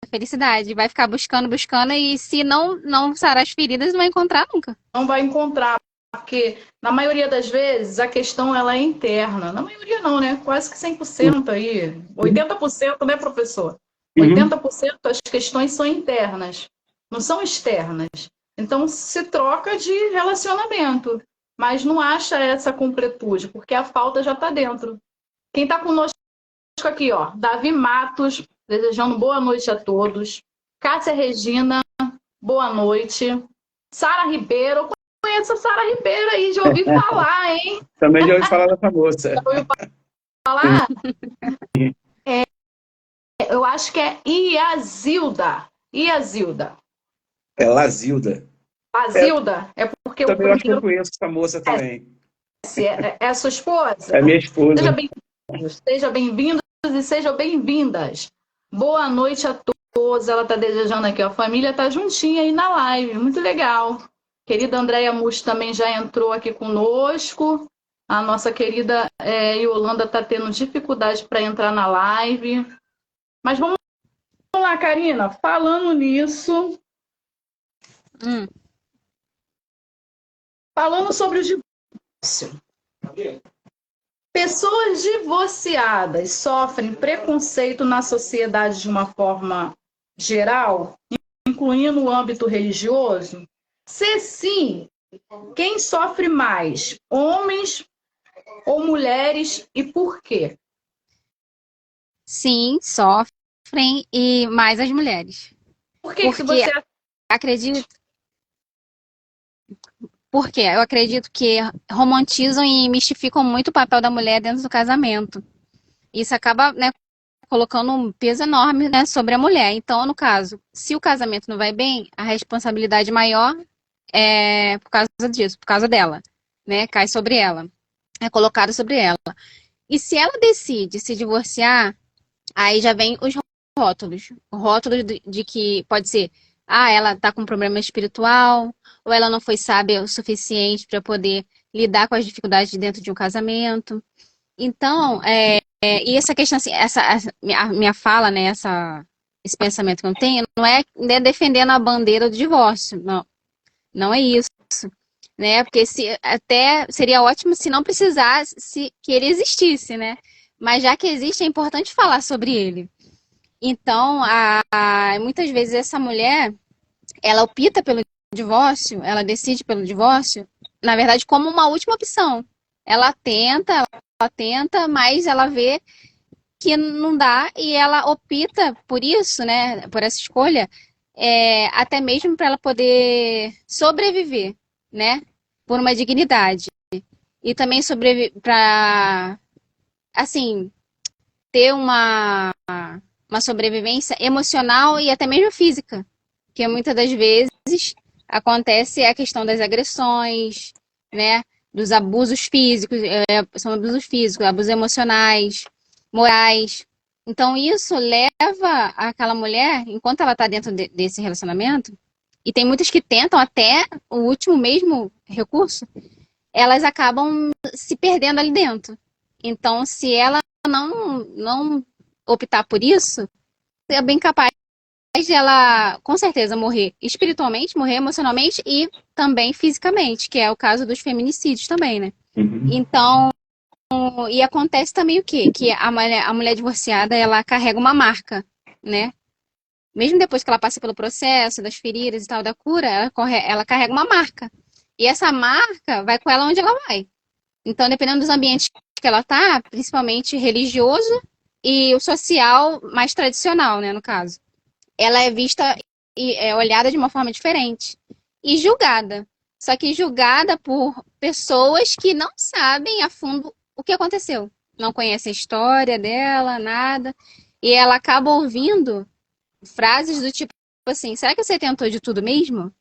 felicidade. Vai ficar buscando, e se não sarar as feridas, não vai encontrar nunca. Não vai encontrar, porque na maioria das vezes a questão ela é interna. Na maioria não, né? Quase que 100% aí. 80%, né, professor? 80% das questões são internas, não são externas. Então se troca de relacionamento, mas não acha essa completude, porque a falta já está dentro. Quem está conosco aqui, ó, Davi Matos, desejando boa noite a todos. Cássia Regina, boa noite. Sara Ribeiro, conheço a Sara Ribeiro aí, já ouvi falar, hein? Também já ouvi falar dessa moça. Já ouviu falar? Eu acho que é Iazilda. É Lazilda. Lazilda? É porque Também o eu acho que eu primeiro conheço essa moça também. é a sua esposa? É minha esposa. Sejam bem-vindos e sejam bem-vindas. Boa noite a todos. Ela está desejando aqui, ó, a família está juntinha aí na live, muito legal. Querida Andréia Mus também já entrou aqui conosco. A nossa querida Yolanda está tendo dificuldade para entrar na live. Mas vamos lá, Karina, falando nisso, falando sobre o divórcio. Pessoas divorciadas sofrem preconceito na sociedade de uma forma geral, incluindo o âmbito religioso? Se sim, quem sofre mais, homens ou mulheres, e por quê? Sim, sofrem, e mais as mulheres. Por que você acredito? Porque eu acredito que romantizam e mistificam muito o papel da mulher dentro do casamento. Isso acaba, né, colocando um peso enorme, né, sobre a mulher. Então, no caso, se o casamento não vai bem, a responsabilidade maior é por causa disso, por causa dela, né, cai sobre ela, é colocado sobre ela. E se ela decide se divorciar, aí já vem os rótulos. O rótulo de que pode ser, ela tá com um problema espiritual, ou ela não foi sábia o suficiente para poder lidar com as dificuldades de dentro de um casamento. Então, e essa questão, assim, minha fala, né, esse pensamento que eu tenho, não é defendendo a bandeira do divórcio, não é isso, né, porque até seria ótimo se não precisasse que ele existisse, né, mas já que existe, é importante falar sobre ele. Então, muitas vezes essa mulher, ela opta pelo divórcio, ela decide pelo divórcio, na verdade, como uma última opção. Ela tenta, mas ela vê que não dá e ela opta por isso, né, por essa escolha, até mesmo para ela poder sobreviver, né, por uma dignidade. E também para, assim, ter uma sobrevivência emocional e até mesmo física, porque muitas das vezes acontece a questão das agressões, né, dos abusos físicos, são abusos físicos, abusos emocionais, morais. Então isso leva aquela mulher, enquanto ela está dentro desse relacionamento, e tem muitas que tentam até o último mesmo recurso, elas acabam se perdendo ali dentro. Então, se ela não optar por isso, é bem capaz de ela, com certeza, morrer espiritualmente, morrer emocionalmente e também fisicamente, que é o caso dos feminicídios também, né? Então, e acontece também o quê? Que a mulher divorciada, ela carrega uma marca, né? Mesmo depois que ela passa pelo processo das feridas e tal, da cura, ela carrega uma marca. E essa marca vai com ela onde ela vai. Então, dependendo dos ambientes que ela tá, principalmente religioso, e o social mais tradicional, né, no caso. Ela é vista e é olhada de uma forma diferente e julgada. Só que julgada por pessoas que não sabem a fundo o que aconteceu. Não conhecem a história dela, nada. E ela acaba ouvindo frases do tipo assim: será que você tentou de tudo mesmo?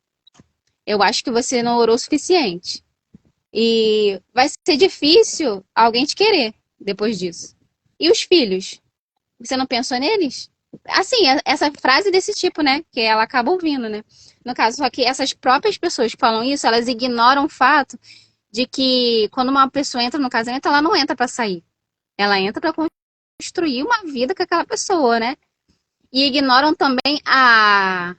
Eu acho que você não orou o suficiente. E vai ser difícil alguém te querer depois disso. E os filhos? Você não pensou neles? Assim, essa frase desse tipo, né? Que ela acaba ouvindo, né? No caso, só que essas próprias pessoas que falam isso, elas ignoram o fato de que quando uma pessoa entra no casamento, ela não entra para sair. Ela entra para construir uma vida com aquela pessoa, né? E ignoram também a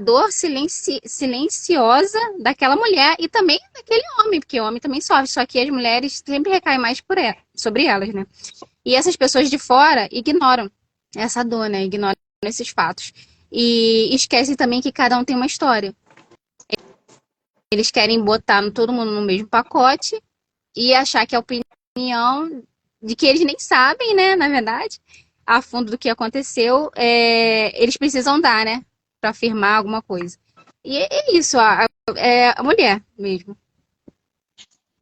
dor silenciosa daquela mulher e também daquele homem, porque o homem também sofre, só que as mulheres sempre recaem mais sobre elas, né? E essas pessoas de fora ignoram essa dor, né? Ignoram esses fatos. E esquecem também que cada um tem uma história. Eles querem botar todo mundo no mesmo pacote e achar que a opinião de que eles nem sabem, né, na verdade, a fundo do que aconteceu, eles precisam dar, né, para afirmar alguma coisa. E é isso, é a mulher mesmo.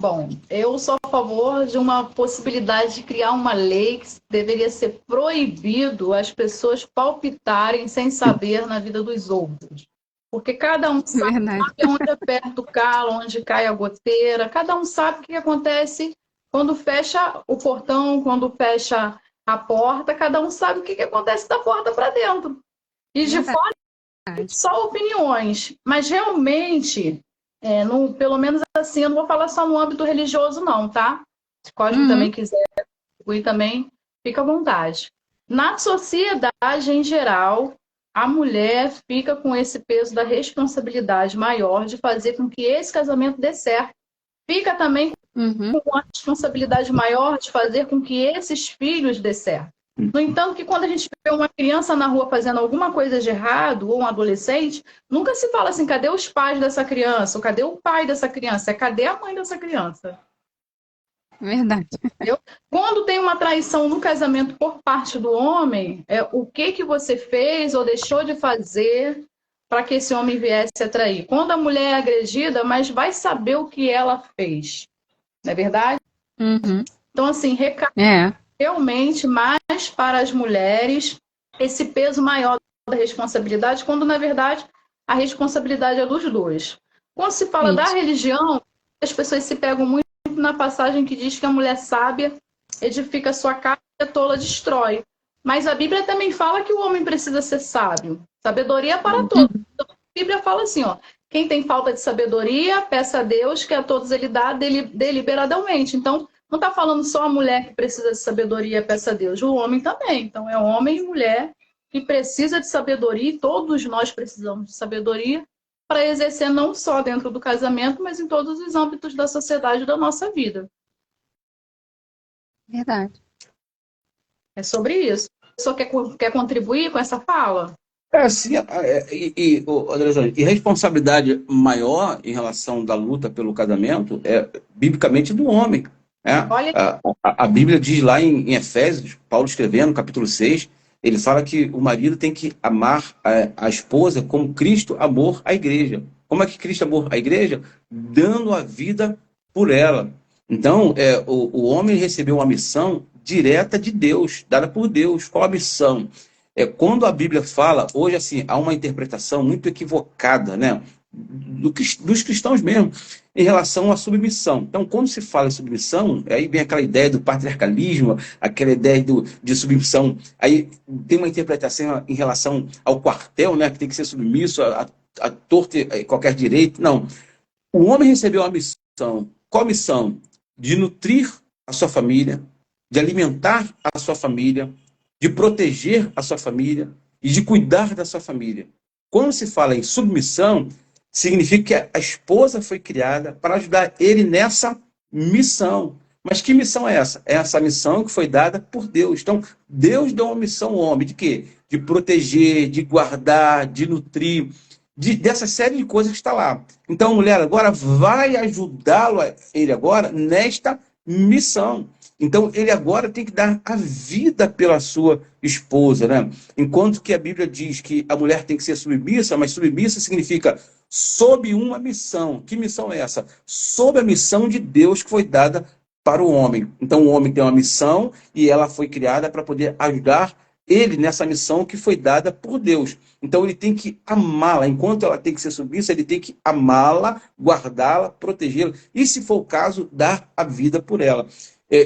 Bom, eu sou a favor de uma possibilidade de criar uma lei que deveria ser proibido as pessoas palpitarem sem saber na vida dos outros. Porque cada um sabe onde aperta o calo, onde cai a goteira, cada um sabe o que acontece quando fecha o portão, quando fecha a porta, cada um sabe o que acontece da porta para dentro. E de fora, só opiniões. Mas realmente, pelo menos assim, eu não vou falar só no âmbito religioso, não, tá? Se o Cosme também quiser contribuir também, fica à vontade. Na sociedade em geral, a mulher fica com esse peso da responsabilidade maior de fazer com que esse casamento dê certo. Fica também com a responsabilidade maior de fazer com que esses filhos dê certo. No entanto, que quando a gente vê uma criança na rua fazendo alguma coisa de errado, ou um adolescente, nunca se fala assim, cadê os pais dessa criança? Ou cadê o pai dessa criança? Cadê a mãe dessa criança? Verdade. Entendeu? Quando tem uma traição no casamento por parte do homem, o que você fez ou deixou de fazer para que esse homem viesse a trair? Quando a mulher é agredida, mas vai saber o que ela fez. Não é verdade? Então, assim, realmente mais para as mulheres esse peso maior da responsabilidade, quando, na verdade, a responsabilidade é dos dois. Quando se fala da religião, as pessoas se pegam muito na passagem que diz que a mulher sábia edifica sua casa e a tola destrói. Mas a Bíblia também fala que o homem precisa ser sábio. Sabedoria para todos. Então, a Bíblia fala assim, ó, quem tem falta de sabedoria, peça a Deus, que a todos ele dá deliberadamente. Então, não está falando só a mulher que precisa de sabedoria, peça a Deus, o homem também. Então, é homem e mulher que precisa de sabedoria, e todos nós precisamos de sabedoria para exercer não só dentro do casamento, mas em todos os âmbitos da sociedade da nossa vida. Verdade. É sobre isso. A pessoa quer contribuir com essa fala? Sim, Andrezão, e responsabilidade maior em relação da luta pelo casamento é biblicamente do homem. A Bíblia diz lá em Efésios, Paulo escrevendo, capítulo 6, ele fala que o marido tem que amar a esposa como Cristo amou a igreja. Como é que Cristo amou a igreja? Dando a vida por ela. Então, o homem recebeu uma missão direta de Deus, dada por Deus. Qual a missão? Quando a Bíblia fala, hoje assim, há uma interpretação muito equivocada, né, dos cristãos mesmo, em relação à submissão. Então, quando se fala em submissão, aí vem aquela ideia do patriarcalismo, aquela ideia de submissão, aí tem uma interpretação em relação ao quartel, né, que tem que ser submisso a torto e qualquer direito. Não. O homem recebeu uma missão. Qual a missão? De nutrir a sua família, de alimentar a sua família, de proteger a sua família e de cuidar da sua família. Quando se fala em submissão, significa que a esposa foi criada para ajudar ele nessa missão. Mas que missão é essa? É essa missão que foi dada por Deus. Então, Deus deu uma missão ao homem de quê? De proteger, de guardar, de nutrir, dessa série de coisas que está lá. Então, mulher, agora vai ajudá-lo, ele agora, nesta missão. Então, ele agora tem que dar a vida pela sua esposa, né? Enquanto que a Bíblia diz que a mulher tem que ser submissa, mas submissa significa sob uma missão. Que missão é essa? Sob a missão de Deus que foi dada para o homem. Então, o homem tem uma missão e ela foi criada para poder ajudar ele nessa missão que foi dada por Deus. Então, ele tem que amá-la. Enquanto ela tem que ser submissa, ele tem que amá-la, guardá-la, protegê-la e, se for o caso, dar a vida por ela.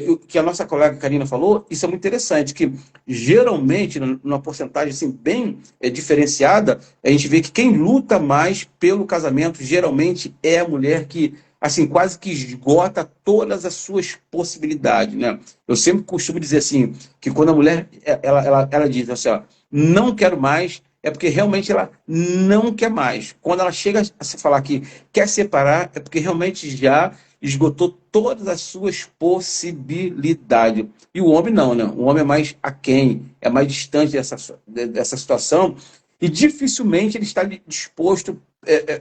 O que a nossa colega Karina falou, isso é muito interessante, que geralmente, numa porcentagem assim, bem diferenciada, a gente vê que quem luta mais pelo casamento geralmente é a mulher que assim, quase que esgota todas as suas possibilidades, né? Eu sempre costumo dizer assim, que quando a mulher, ela diz assim, ó, não quero mais, é porque realmente ela não quer mais. Quando ela chega a se falar que quer separar, é porque realmente já esgotou todas as suas possibilidades. E o homem não, né? O homem é mais aquém, é mais distante dessa situação, e dificilmente ele está disposto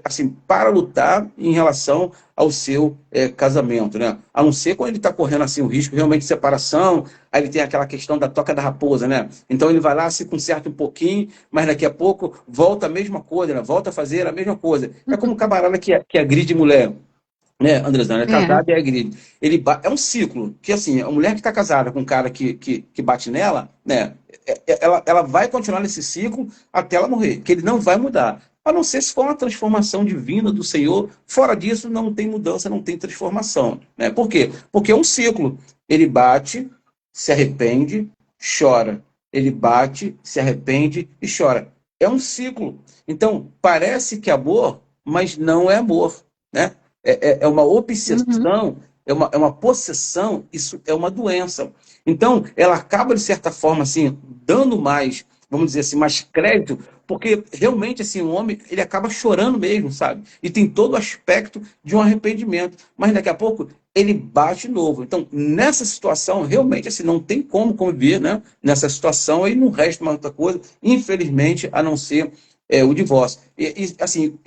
assim, para lutar em relação ao seu casamento, né? A não ser quando ele está correndo assim, o risco realmente de separação, aí ele tem aquela questão da toca da raposa, né? Então ele vai lá, se conserta um pouquinho, mas daqui a pouco volta a mesma coisa, né? Volta a fazer a mesma coisa. É como o camarada que agride mulher, né, Andrezana, é casado e agride. É um ciclo, que assim, a mulher que está casada com um cara que bate nela, né, ela vai continuar nesse ciclo até ela morrer, que ele não vai mudar. A não ser se for uma transformação divina do Senhor, fora disso não tem mudança, não tem transformação. Né? Por quê? Porque é um ciclo. Ele bate, se arrepende, chora. Ele bate, se arrepende e chora. É um ciclo. Então, parece que é amor, mas não é amor, né? É uma obsessão, é uma possessão, isso é uma doença. Então, ela acaba, de certa forma, assim, dando mais, vamos dizer assim, mais crédito, porque realmente, assim, o homem, ele acaba chorando mesmo, sabe? E tem todo o aspecto de um arrependimento. Mas daqui a pouco, ele bate de novo. Então, nessa situação, realmente, assim, não tem como conviver, né? Nessa situação, aí não resta uma outra coisa, infelizmente, a não ser o divórcio. Assim,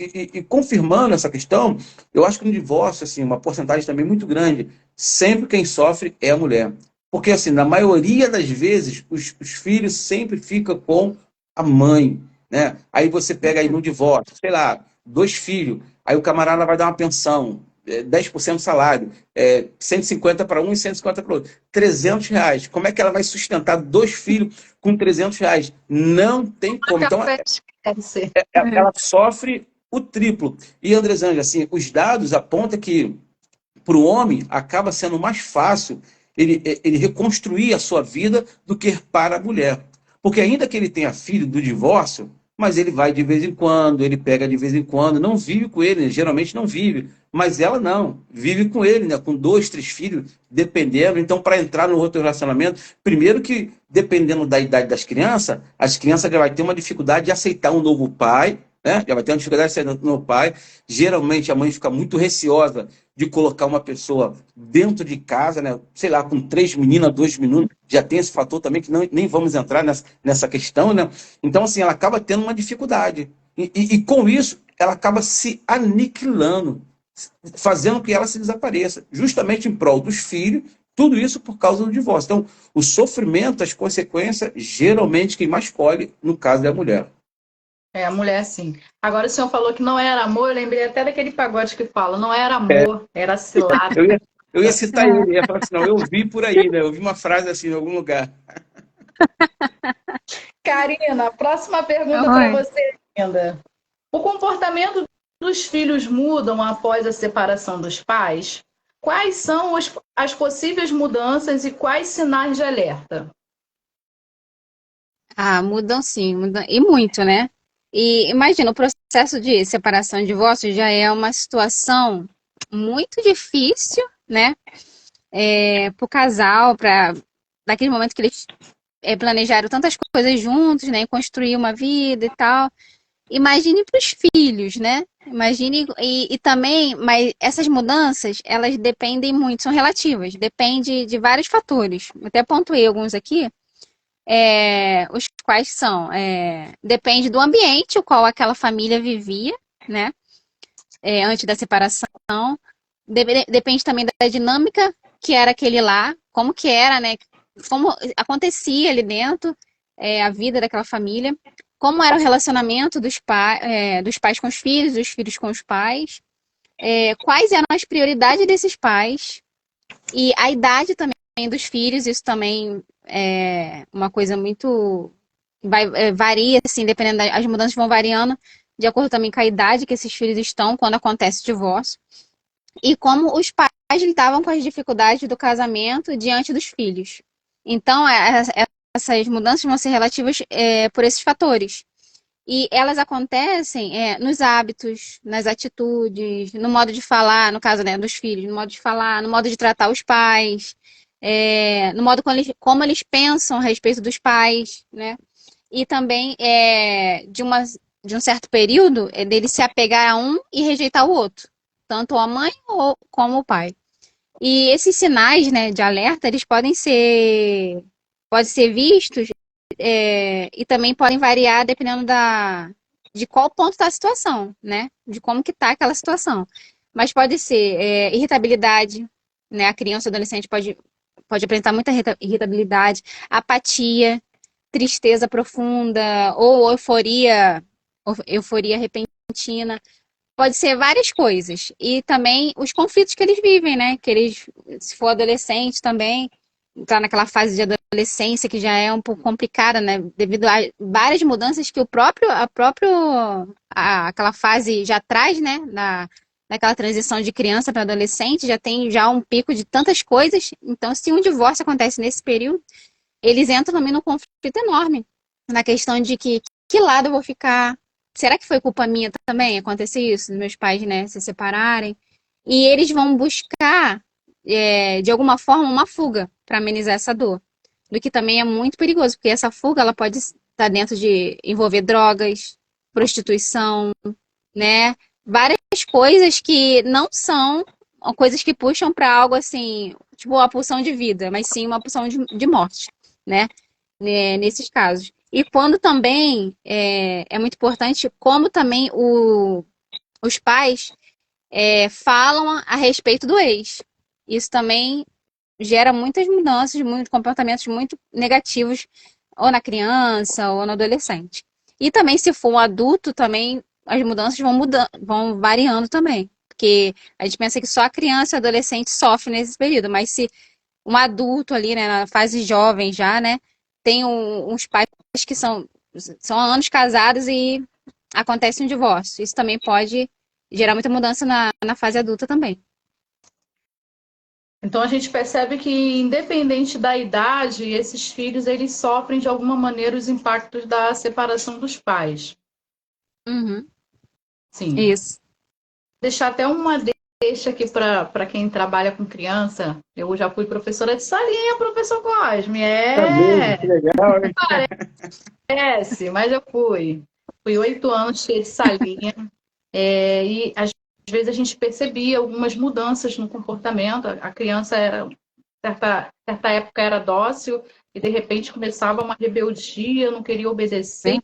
confirmando essa questão, eu acho que no divórcio, assim, uma porcentagem também muito grande, sempre quem sofre é a mulher. Porque, assim, na maioria das vezes, os filhos sempre ficam com a mãe, né? Aí você pega aí no divórcio, sei lá, 2 filhos, aí o camarada vai dar uma pensão, 10% do salário, 150 para um e 150 para o outro, R$ 300. Como é que ela vai sustentar 2 filhos com R$ 300? Não tem como. Então, ela sofre o triplo. E, Andrezângela, assim, os dados apontam que para o homem acaba sendo mais fácil ele reconstruir a sua vida do que para a mulher. Porque ainda que ele tenha filho do divórcio, mas ele vai de vez em quando, ele pega de vez em quando, não vive com ele, né? Geralmente não vive. Mas ela não, vive com ele, né? Com 2, 3 filhos, dependendo. Então, para entrar no outro relacionamento, primeiro que, dependendo da idade das crianças, as crianças já vai ter uma dificuldade de aceitar um novo pai, né? Já vai ter uma dificuldade de aceitar um novo pai. Geralmente, a mãe fica muito receosa de colocar uma pessoa dentro de casa, né? Sei lá, com 3 meninas, 2 meninos, já tem esse fator também, que nem vamos entrar nessa questão, né? Então, assim, ela acaba tendo uma dificuldade. E com isso, ela acaba se aniquilando, fazendo que ela se desapareça, justamente em prol dos filhos, tudo isso por causa do divórcio. Então, o sofrimento, as consequências, geralmente quem mais colhe, no caso, é a mulher. A mulher, sim. Agora o senhor falou que não era amor, eu lembrei até daquele pagode que fala, não era amor, era cilada. Eu ia citar ele, ia falar assim, não, eu vi por aí, né? Eu vi uma frase assim em algum lugar. Karina, próxima pergunta para você ainda. O comportamento dos filhos mudam após a separação dos pais? Quais são as possíveis mudanças e quais sinais de alerta? Mudam sim, mudam, e muito, né? E imagina, o processo de separação e divórcio já é uma situação muito difícil, né? Para o casal, naquele momento que eles planejaram tantas coisas juntos, né? Construir uma vida e tal. Imagine para os filhos, né? Imagine, e também, mas essas mudanças, elas dependem muito, são relativas, depende de vários fatores. Até pontuei alguns aqui. Os quais são, depende do ambiente o qual aquela família vivia, né, antes da separação, depende também da dinâmica que era aquele lá, como que era, né? Como acontecia ali dentro, a vida daquela família, como era o relacionamento dos pais com os filhos, dos filhos com os pais, quais eram as prioridades desses pais e a idade também dos filhos. Isso também é uma coisa muito varia, assim, dependendo as mudanças vão variando de acordo também com a idade que esses filhos estão quando acontece o divórcio. E como os pais lidavam com as dificuldades do casamento diante dos filhos. Então, essas mudanças vão ser relativas por esses fatores. E elas acontecem nos hábitos, nas atitudes, no modo de falar, no caso, né, dos filhos, no modo de falar, no modo de tratar os pais, no modo como eles pensam a respeito dos pais, né? E também de um certo período dele se apegar a um e rejeitar o outro, tanto a mãe como o pai. E esses sinais, né, de alerta, eles podem ser vistos e também podem variar dependendo de qual ponto está a situação, né? De como que está aquela situação. Mas pode ser irritabilidade, né? A criança ou adolescente pode apresentar muita irritabilidade, apatia, tristeza profunda ou euforia repentina. Pode ser várias coisas. E também os conflitos que eles vivem, né? Que eles, se for adolescente também, tá naquela fase de adolescência que já é um pouco complicada, né? Devido a várias mudanças que aquela fase já traz, né? Naquela transição de criança para adolescente, já tem já um pico de tantas coisas. Então, se um divórcio acontece nesse período, eles entram também num conflito enorme. Na questão de que lado eu vou ficar. Será que foi culpa minha também acontecer isso? Meus pais, né, se separarem. E eles vão buscar, de alguma forma, uma fuga para amenizar essa dor. Do que também é muito perigoso, porque essa fuga ela pode estar dentro de envolver drogas, prostituição, né? Várias coisas que não são coisas que puxam para algo assim, tipo uma pulsão de vida, mas sim uma pulsão de morte, né? Nesses casos. E quando também é muito importante, como também os pais falam a respeito do ex. Isso também gera muitas mudanças, muitos comportamentos muito negativos, ou na criança, ou no adolescente. E também, se for um adulto, também as mudanças vão variando também. Porque a gente pensa que só a criança e o adolescente sofrem nesse período, mas se um adulto ali, né, na fase jovem já, né, tem uns pais que são há anos casados e acontece um divórcio. Isso também pode gerar muita mudança na fase adulta também. Então a gente percebe que, independente da idade, esses filhos eles sofrem de alguma maneira os impactos da separação dos pais. Uhum. Sim. Isso. Deixar até uma deixa aqui para quem trabalha com criança. Eu já fui professora de salinha, professor Cosme. Tá bem, que legal, hein? Parece, mas eu fui. Fui 8 anos cheia de salinha. E às vezes a gente percebia algumas mudanças no comportamento. A criança certa época era dócil e de repente começava uma rebeldia, não queria obedecer.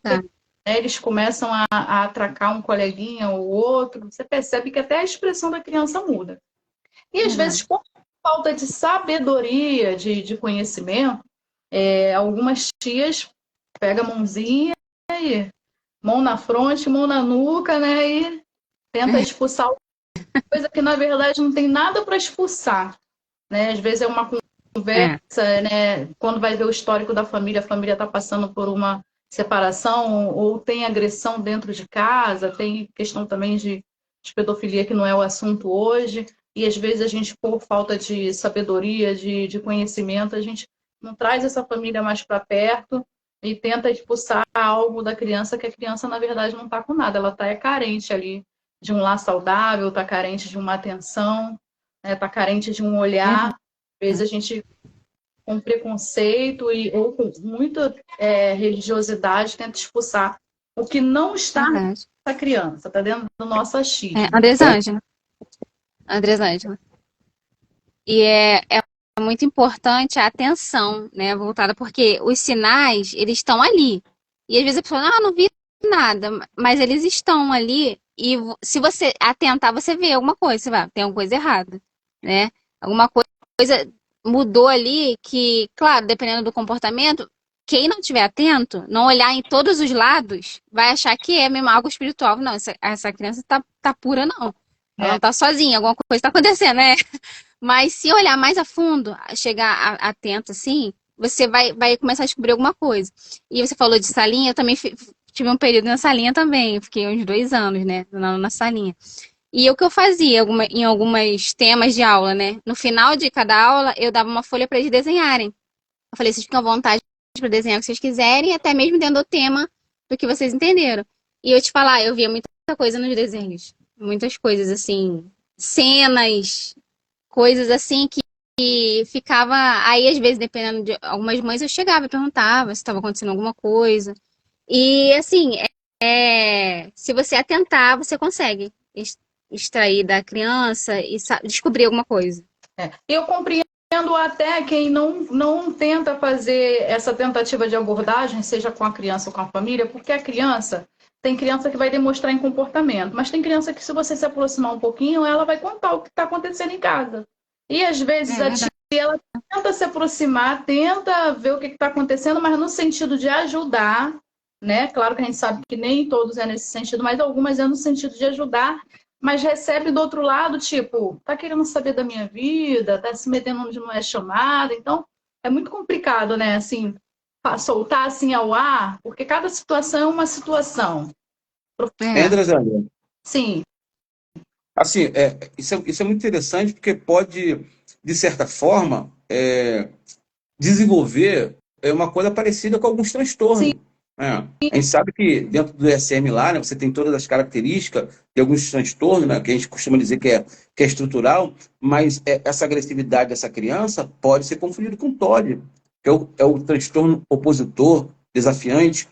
Eles começam a atracar um coleguinha ou outro. Você percebe que até a expressão da criança muda. E às vezes, por falta de sabedoria, de conhecimento, algumas tias pegam a mãozinha e mão na fronte, mão na nuca, né? E tenta expulsar coisa que, na verdade, não tem nada para expulsar. Né? Às vezes é uma conversa, né? Quando vai ver o histórico da família, a família está passando por uma separação ou tem agressão dentro de casa, tem questão também de pedofilia, que não é o assunto hoje, e às vezes a gente, por falta de sabedoria, de conhecimento, a gente não traz essa família mais para perto e tenta expulsar algo da criança que a criança, na verdade, não está com nada, ela está carente ali de um lar saudável, está carente de uma atenção, está carente de um olhar. Às vezes a gente, com preconceito ou com muita religiosidade, tenta expulsar o que não está nessa criança, está dentro do nosso achismo. Andresângela. E é muito importante a atenção, né, voltada, porque os sinais, eles estão ali. E às vezes a pessoa, não vi nada, mas eles estão ali e se você atentar, você vê alguma coisa, você vai, tem alguma coisa errada, né? Alguma coisa coisa mudou ali que, claro, dependendo do comportamento, quem não estiver atento, não olhar em todos os lados, vai achar que é mesmo algo espiritual. Não, essa criança tá pura, não. Ela não tá sozinha, alguma coisa tá acontecendo, né? Mas se olhar mais a fundo, chegar atento assim, você vai começar a descobrir alguma coisa. E você falou de salinha, eu também tive um período na salinha também, fiquei uns 2 anos, né, na salinha. E o que eu fazia em algumas temas de aula, né? No final de cada aula, eu dava uma folha para eles desenharem. Eu falei, vocês ficam à vontade para desenhar o que vocês quiserem, até mesmo dentro do tema do que vocês entenderam. E eu te falar, eu via muita coisa nos desenhos. Muitas coisas, assim, cenas, coisas assim que ficava. Aí, às vezes, dependendo de algumas mães, eu chegava e perguntava se estava acontecendo alguma coisa. E, assim, se você atentar, você consegue extrair da criança e descobrir alguma coisa. Eu compreendo até quem não tenta fazer essa tentativa de abordagem, seja com a criança ou com a família, porque a criança, tem criança que vai demonstrar em comportamento, mas tem criança que, se você se aproximar um pouquinho, ela vai contar o que está acontecendo em casa. E, às vezes, a tia, ela tenta se aproximar, tenta ver o que está acontecendo, mas no sentido de ajudar, né? Claro que a gente sabe que nem todos é nesse sentido, mas algumas é no sentido de ajudar, mas recebe do outro lado, tipo, tá querendo saber da minha vida, tá se metendo onde não é chamada. Então, é muito complicado, né? Assim, soltar assim ao ar, porque cada situação é uma situação. André, Zé, Sim. assim, isso é muito interessante porque pode, de certa forma, desenvolver uma coisa parecida com alguns transtornos. A gente sabe que dentro do DSM lá, né, você tem todas as características de alguns transtornos, né, que a gente costuma dizer que é estrutural, mas essa agressividade dessa criança pode ser confundida com TOD, que é o transtorno opositor, desafiante,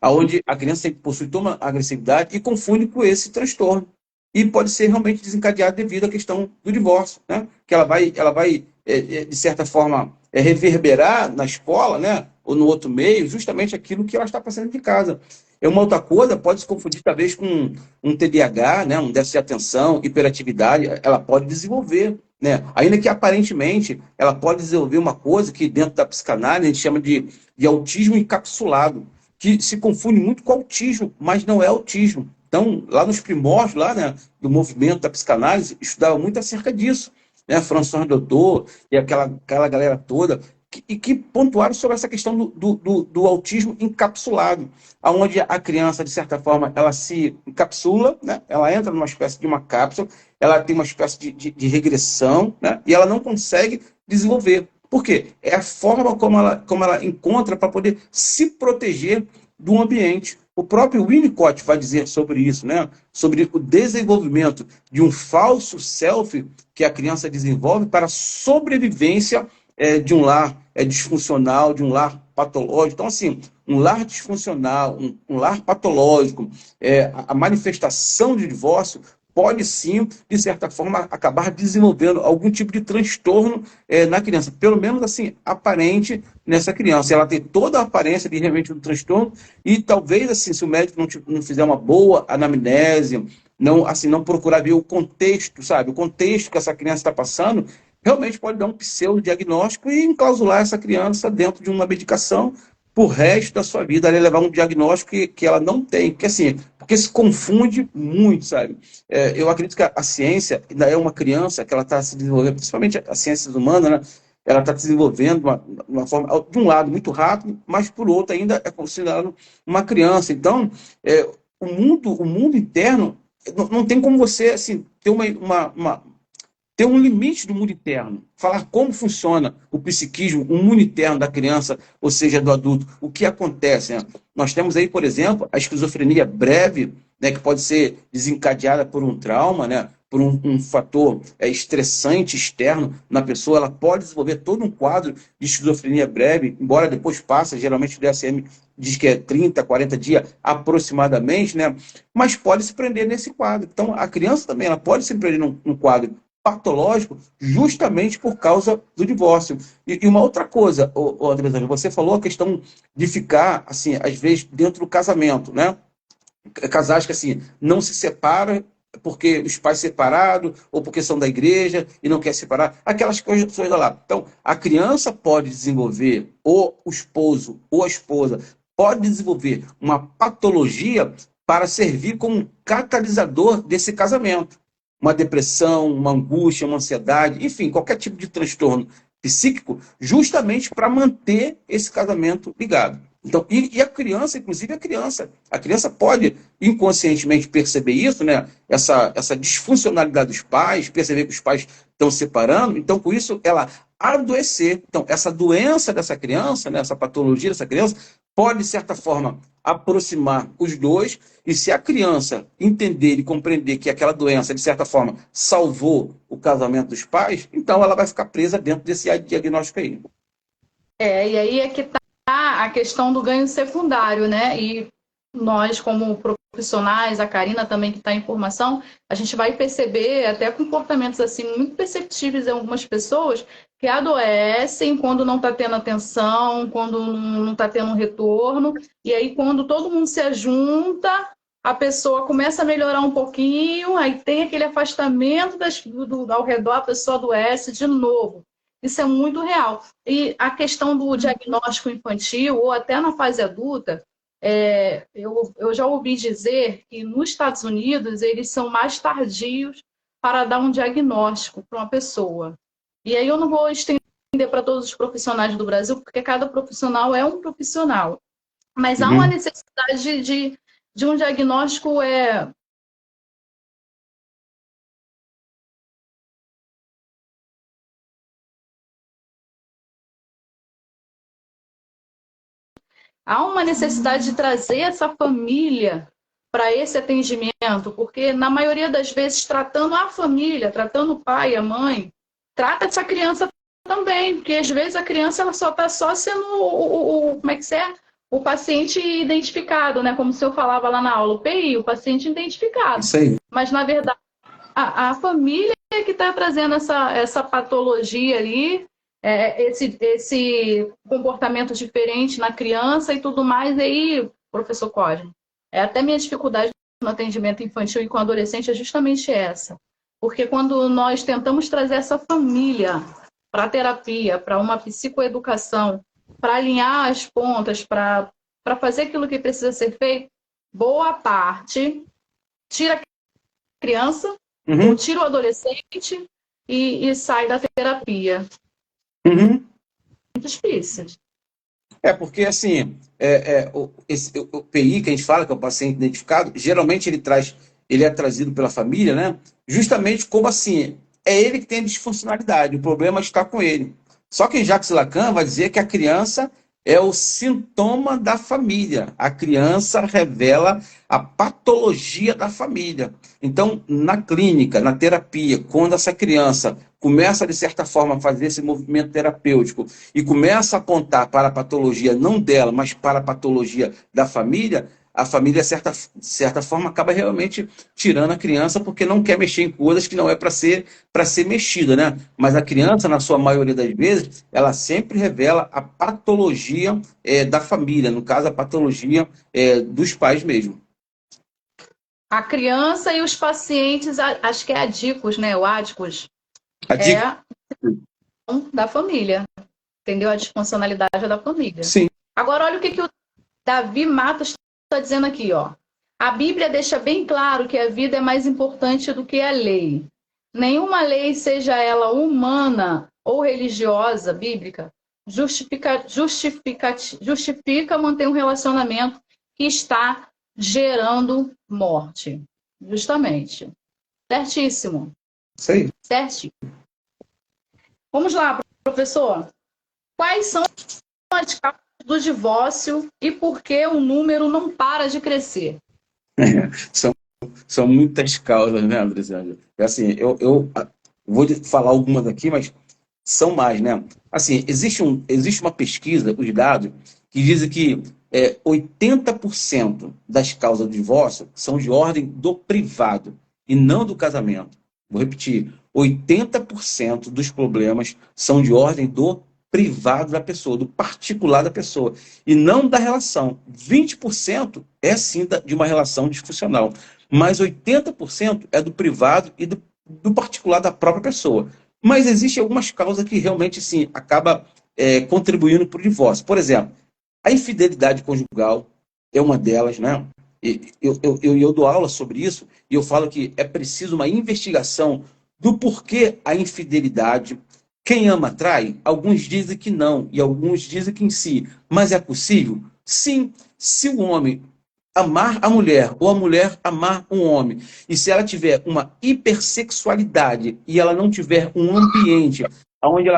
onde a criança sempre possui toma agressividade e confunde com esse transtorno. E pode ser realmente desencadeado devido à questão do divórcio, né? Que ela vai de certa forma, reverberar na escola, né? Ou no outro meio, justamente aquilo que ela está passando de casa. Uma outra coisa pode se confundir, talvez, com um TDAH, né? Um déficit de atenção, hiperatividade, ela pode desenvolver, né? Ainda que, aparentemente, ela pode desenvolver uma coisa que, dentro da psicanálise, a gente chama de autismo encapsulado, que se confunde muito com autismo, mas não é autismo. Então, lá nos primórdios lá, né, do movimento da psicanálise, estudava muito acerca disso, né, François Doutor e aquela galera toda, que pontuaram sobre essa questão do autismo encapsulado, onde a criança, de certa forma, ela se encapsula, né, ela entra numa espécie de uma cápsula, ela tem uma espécie de regressão, né, e ela não consegue desenvolver. Por quê? É a forma como ela encontra para poder se proteger do ambiente. O próprio Winnicott vai dizer sobre isso, né? Sobre o desenvolvimento de um falso self que a criança desenvolve para a sobrevivência de um lar disfuncional, de um lar patológico. Então, assim, um lar disfuncional, um lar patológico, a manifestação de divórcio pode sim, de certa forma, acabar desenvolvendo algum tipo de transtorno na criança, pelo menos assim, aparente nessa criança. Ela tem toda a aparência de realmente um transtorno e talvez, assim, se o médico não fizer uma boa anamnese, não procurar ver o contexto, sabe? O contexto que essa criança está passando, realmente pode dar um pseudo-diagnóstico e enclausular essa criança dentro de uma medicação por resto da sua vida, ela levar um diagnóstico que ela não tem, porque se confunde muito, sabe? Eu acredito que a ciência ainda é uma criança que ela está se desenvolvendo, principalmente as ciências humanas, né? Ela está se desenvolvendo de uma forma, de um lado, muito rápido, mas por outro ainda é considerado uma criança. Então, o mundo interno, não tem como você assim, ter um limite do mundo interno, falar como funciona o psiquismo, o mundo interno da criança, ou seja, do adulto, o que acontece. Né? Nós temos aí, por exemplo, a esquizofrenia breve, né, que pode ser desencadeada por um trauma, né, por um fator estressante externo na pessoa, ela pode desenvolver todo um quadro de esquizofrenia breve, embora depois passe, geralmente o DSM diz que é 30, 40 dias aproximadamente, né, mas pode se prender nesse quadro. Então, a criança também ela pode se prender num quadro patológico justamente por causa do divórcio. E uma outra coisa, André, você falou a questão de ficar, assim, às vezes, dentro do casamento, né? Casais que, assim, não se separam, porque os pais separados, ou porque são da igreja e não quer separar, aquelas coisas lá. Então, a criança pode desenvolver, ou o esposo ou a esposa pode desenvolver uma patologia para servir como um catalisador desse casamento. Uma depressão, uma angústia, uma ansiedade, enfim, qualquer tipo de transtorno psíquico, justamente para manter esse casamento ligado. Então, e a criança, inclusive a criança pode inconscientemente perceber isso, né? Essa disfuncionalidade dos pais, perceber que os pais estão separando, então com isso ela adoecer. Então, essa doença dessa criança, né? Essa patologia dessa criança, pode, de certa forma, aproximar os dois, e se a criança entender e compreender que aquela doença, de certa forma, salvou o casamento dos pais, então ela vai ficar presa dentro desse diagnóstico aí. E aí é que está a questão do ganho secundário, né? E nós, como profissionais, a Karina também que está em formação, a gente vai perceber até comportamentos assim muito perceptíveis em algumas pessoas que adoecem quando não está tendo atenção, quando não está tendo um retorno, e aí quando todo mundo se ajunta, a pessoa começa a melhorar um pouquinho, aí tem aquele afastamento ao redor, a pessoa adoece de novo. Isso é muito real. E a questão do diagnóstico infantil, ou até na fase adulta, eu já ouvi dizer que nos Estados Unidos eles são mais tardios para dar um diagnóstico para uma pessoa. E aí eu não vou estender para todos os profissionais do Brasil, porque cada profissional é um profissional. Mas há uma necessidade de um diagnóstico há uma necessidade de trazer essa família para esse atendimento, porque na maioria das vezes, tratando a família, tratando o pai, a mãe, trata essa criança também, porque às vezes a criança ela só está sendo como é que é? O paciente identificado, né? Como o senhor falava lá na aula, o PI, o paciente identificado. Isso aí. Mas, na verdade, a família é que está trazendo essa patologia ali, esse comportamento diferente na criança e tudo mais. E aí, professor Cosme, até minha dificuldade no atendimento infantil e com adolescente é justamente essa. Porque quando nós tentamos trazer essa família para a terapia, para uma psicoeducação, para alinhar as pontas, para fazer aquilo que precisa ser feito, boa parte tira a criança, ou tira o adolescente e sai da terapia. Muito difícil. Porque assim, o PI que a gente fala, que é o paciente identificado, geralmente ele é trazido pela família, né? Justamente como assim, é ele que tem a disfuncionalidade, o problema está com ele. Só que Jacques Lacan vai dizer que a criança é o sintoma da família. A criança revela a patologia da família. Então, na clínica, na terapia, quando essa criança começa, de certa forma, a fazer esse movimento terapêutico e começa a apontar para a patologia, não dela, mas para a patologia da família, a família, de certa forma, acaba realmente tirando a criança porque não quer mexer em coisas que não é para ser mexida, né? Mas a criança, na sua maioria das vezes, ela sempre revela a patologia da família, no caso, a patologia dos pais mesmo. A criança e os pacientes, acho que é adicos, né? O ádicos. Da família. Entendeu? A disfuncionalidade da família. Sim. Agora, olha o que o Davi Matos está dizendo aqui, ó. A Bíblia deixa bem claro que a vida é mais importante do que a lei. Nenhuma lei, seja ela humana ou religiosa, bíblica, justifica manter um relacionamento que está gerando morte. Justamente. Certíssimo. Isso aí. Certinho. Vamos lá, professor. Quais são as causas do divórcio e por que o número não para de crescer? São muitas causas, né, Andrezângela? Assim, eu vou falar algumas aqui, mas são mais, né? Assim, existe uma pesquisa, os dados, que dizem que 80% das causas do divórcio são de ordem do privado e não do casamento. Vou repetir, 80% dos problemas são de ordem do privado da pessoa, do particular da pessoa, e não da relação. 20% é sim de uma relação disfuncional. mas 80% é do privado e do particular da própria pessoa. Mas existem algumas causas que realmente, sim, acaba contribuindo para o divórcio. Por exemplo, a infidelidade conjugal é uma delas, né? Eu dou aula sobre isso e eu falo que é preciso uma investigação do porquê a infidelidade. Quem ama trai? Alguns dizem que não e alguns dizem que em si. Mas é possível? Sim. Se o homem amar a mulher ou a mulher amar um homem, e se ela tiver uma hipersexualidade e ela não tiver um ambiente onde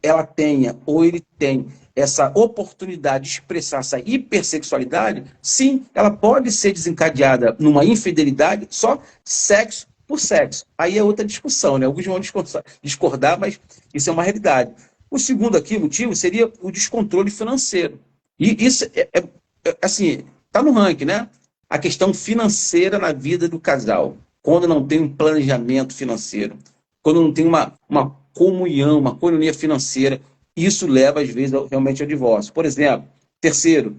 ela tenha ou ele tem essa oportunidade de expressar essa hipersexualidade, sim, ela pode ser desencadeada numa infidelidade, só sexo por sexo. Aí é outra discussão, né? Alguns vão discordar, mas isso é uma realidade. O segundo aqui, motivo, seria o descontrole financeiro. E isso assim, está no ranking, né? A questão financeira na vida do casal. Quando não tem um planejamento financeiro, quando não tem uma comunhão, uma coinonia financeira, isso leva, às vezes, realmente ao divórcio. Por exemplo, terceiro,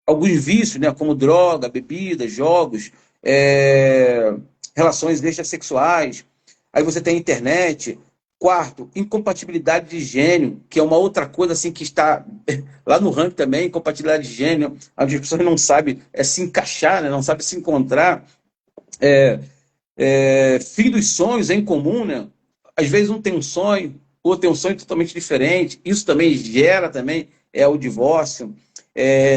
alguns vícios, né, como droga, bebida, jogos, relações extrasexuais. Aí você tem a internet. Quarto, incompatibilidade de gênio, que é uma outra coisa assim que está lá no ranking também, incompatibilidade de gênio, onde as pessoas não sabem se encaixar, né, não sabem se encontrar. Filho dos sonhos em comum, né? Às vezes um tem um sonho, outro tem um sonho totalmente diferente. Isso também gera também o divórcio.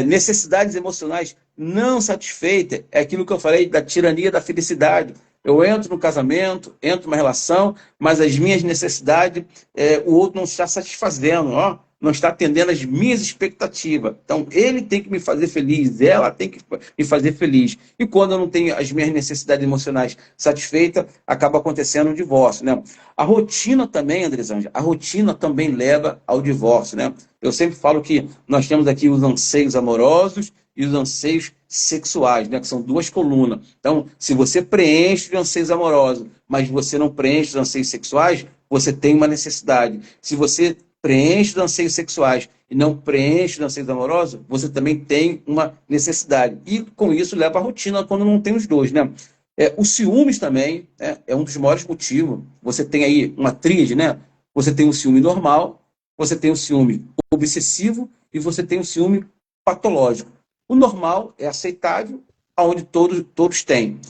Necessidades emocionais não satisfeitas, é aquilo que eu falei da tirania da felicidade. Eu entro no casamento, entro numa relação, mas as minhas necessidades, o outro não está satisfazendo, ó, não está atendendo às minhas expectativas. Então, ele tem que me fazer feliz, ela tem que me fazer feliz. E quando eu não tenho as minhas necessidades emocionais satisfeitas, acaba acontecendo um divórcio, né? A rotina também, Andresângela, a rotina também leva ao divórcio, né? Eu sempre falo que nós temos aqui os anseios amorosos e os anseios sexuais, né, que são duas colunas. Então, se você preenche os anseios amorosos, mas você não preenche os anseios sexuais, você tem uma necessidade. Se você preenche os anseios sexuais e não preenche os anseios amorosos, você também tem uma necessidade. E com isso leva a rotina quando não tem os dois, né? O ciúmes também é um dos maiores motivos. Você tem aí uma tríade, né? Você tem o ciúme normal, você tem o ciúme obsessivo e você tem o ciúme patológico. O normal é aceitável, onde todos têm.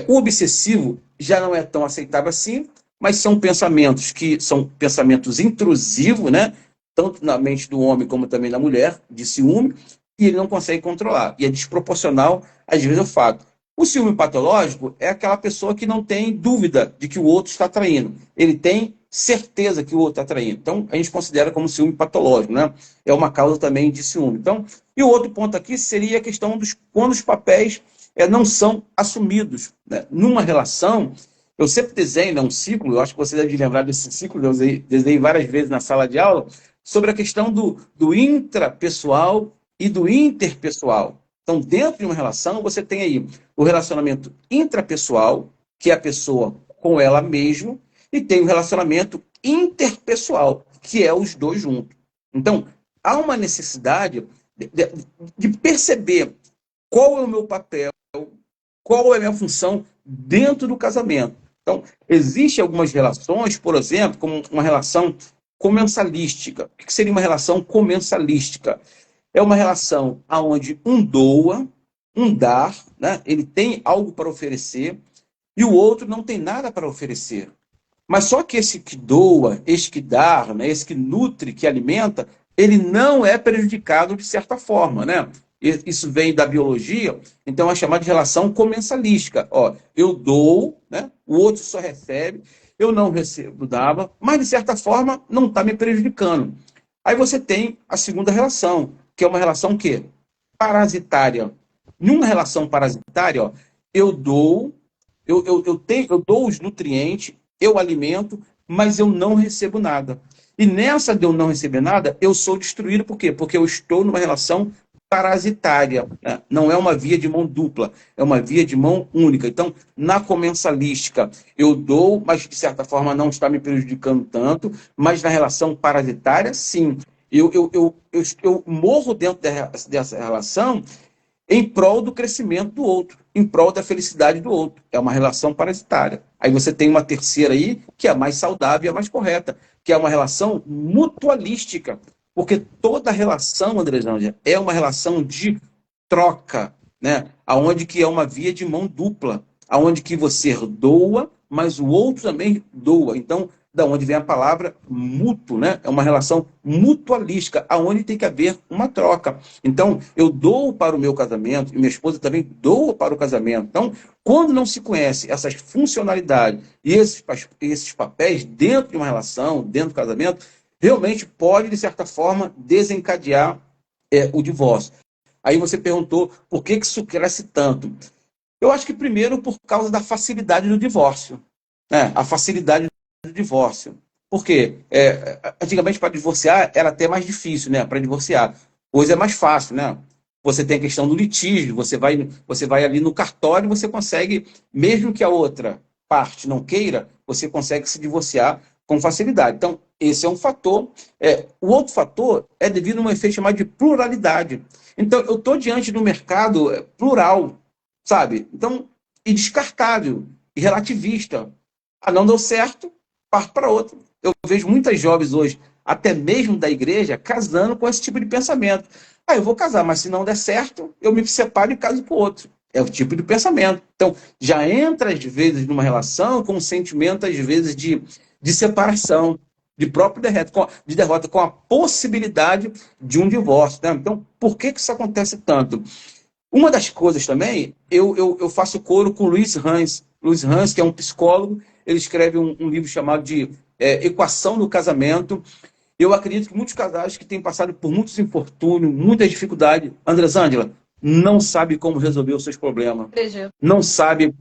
O obsessivo já não é tão aceitável assim, mas são pensamentos que são pensamentos intrusivos, né? Tanto na mente do homem como também da mulher, de ciúme, e ele não consegue controlar. E é desproporcional, às vezes, ao fato. O ciúme patológico é aquela pessoa que não tem dúvida de que o outro está traindo. Ele tem certeza que o outro está traindo. Então, a gente considera como ciúme patológico, né? É uma causa também de ciúme. Então, e o outro ponto aqui seria a questão dos quando os papéis não são assumidos, né? Numa relação, eu sempre desenho, né, um ciclo, eu acho que você deve lembrar desse ciclo, eu desenhei várias vezes na sala de aula, sobre a questão do intrapessoal e do interpessoal. Então, dentro de uma relação, você tem aí o relacionamento intrapessoal, que é a pessoa com ela mesma, e tem o relacionamento interpessoal, que é os dois juntos. Então, há uma necessidade de perceber qual é o meu papel, qual é a minha função dentro do casamento. Então, existem algumas relações, por exemplo, como uma relação comensalística. O que seria uma relação comensalística? É uma relação onde um doa, um dá, né? Ele tem algo para oferecer, e o outro não tem nada para oferecer. Mas só que esse que doa, esse que dá, né, esse que nutre, que alimenta, ele não é prejudicado de certa forma, né? Isso vem da biologia, então é chamada de relação comensalística. Ó, eu dou, né, o outro só recebe, eu não recebo, dava, mas de certa forma não está me prejudicando. Aí você tem a segunda relação, que é uma relação que parasitária. Numa relação parasitária, ó, eu dou, eu dou os nutrientes, eu alimento, mas eu não recebo nada. E nessa de eu não receber nada, eu sou destruído. Por quê? Porque eu estou numa relação parasitária, né? Não é uma via de mão dupla, é uma via de mão única. Então, na comensalística, eu dou, mas de certa forma não está me prejudicando tanto, mas na relação parasitária, sim. Eu morro dentro dessa relação em prol do crescimento do outro. em prol da felicidade do outro. É uma relação parasitária. Aí você tem uma terceira aí, que é a mais saudável e a mais correta, que é uma relação mutualística. Porque toda relação, Andresandia, é uma relação de troca, né? Aonde que é uma via de mão dupla, aonde que você doa, mas o outro também doa. Então, da onde vem a palavra mútuo, né? É uma relação mutualística, aonde tem que haver uma troca. Então, eu dou para o meu casamento, e minha esposa também doa para o casamento. Então, quando não se conhece essas funcionalidades e esses papéis dentro de uma relação, dentro do casamento, realmente pode, de certa forma, desencadear o divórcio. Aí você perguntou por que isso cresce tanto. Eu acho que primeiro por causa da facilidade do divórcio, né? A facilidade do divórcio. Por quê? Antigamente, para divorciar, era até mais difícil, né? Para divorciar. Hoje é mais fácil, né? Você tem a questão do litígio, você vai ali no cartório e você consegue, mesmo que a outra parte não queira, você consegue se divorciar com facilidade. Então, esse é um fator. O outro fator é devido a um efeito chamado de pluralidade. Então, eu estou diante de um mercado plural, sabe? Então, e descartável, e relativista. Ah, não deu certo, parto para outro. Eu vejo muitas jovens hoje, até mesmo da igreja, casando com esse tipo de pensamento. Ah, eu vou casar, mas se não der certo, eu me separo e caso com o outro. É o tipo de pensamento. Então, já entra, às vezes, numa relação com um sentimento, às vezes, de separação, de próprio derrota, com a possibilidade de um divórcio, né? Então, por que isso acontece tanto? Uma das coisas também, eu faço coro com o Luiz Hans. Luiz Hans, que é um psicólogo, ele escreve um livro chamado de Equação do Casamento. Eu acredito que muitos casais que têm passado por muitos infortúnios, muita dificuldade, Andresângela, não sabe como resolver os seus problemas. Acredito. Não sabe,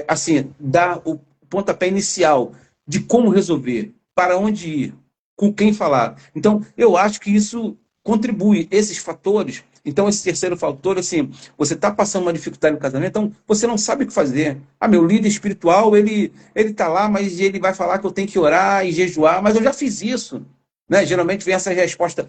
assim, dar o pontapé inicial de como resolver, para onde ir, com quem falar. Então, eu acho que isso contribui, esses fatores. Então, esse terceiro fator, assim, você está passando uma dificuldade no casamento, então você não sabe o que fazer. Ah, meu líder espiritual, ele está lá, mas ele vai falar que eu tenho que orar e jejuar, mas eu já fiz isso. Né? Geralmente vem essa resposta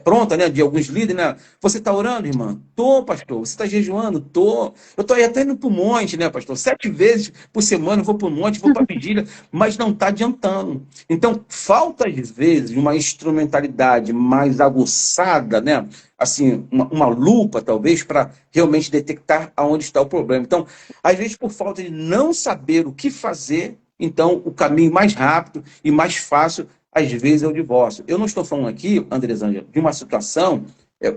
pronta, né, de alguns líderes, né? Você está orando, irmã? Tô, pastor. Você está jejuando? Tô. Eu estou até indo para o monte, né, pastor? 7 vezes por semana eu vou para o monte, vou para a vigília, mas não está adiantando. Então, falta, às vezes, uma instrumentalidade mais aguçada, né? Assim, uma lupa, talvez, para realmente detectar aonde está o problema. Então, às vezes, por falta de não saber o que fazer, então, o caminho mais rápido e mais fácil às vezes é o divórcio. Eu não estou falando aqui, Andresângela, de uma situação,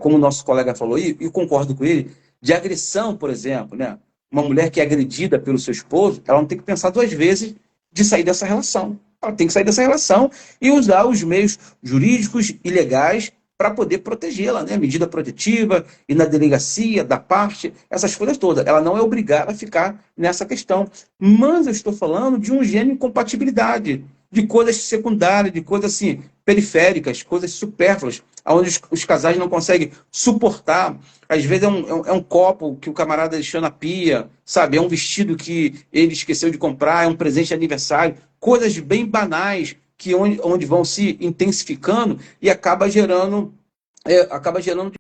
como o nosso colega falou, e concordo com ele, de agressão, por exemplo, né? Uma mulher que é agredida pelo seu esposo, ela não tem que pensar 2 vezes de sair dessa relação. Ela tem que sair dessa relação e usar os meios jurídicos e legais para poder protegê-la, né? Medida protetiva, ir na delegacia, da parte, essas coisas todas. Ela não é obrigada a ficar nessa questão. Mas eu estou falando de um gênero de incompatibilidade, de coisas secundárias, de coisas assim, periféricas, coisas supérfluas, onde os casais não conseguem suportar. Às vezes é um copo que o camarada deixou na pia, sabe? É um vestido que ele esqueceu de comprar, é um presente de aniversário, coisas bem banais, que onde vão se intensificando e acaba gerando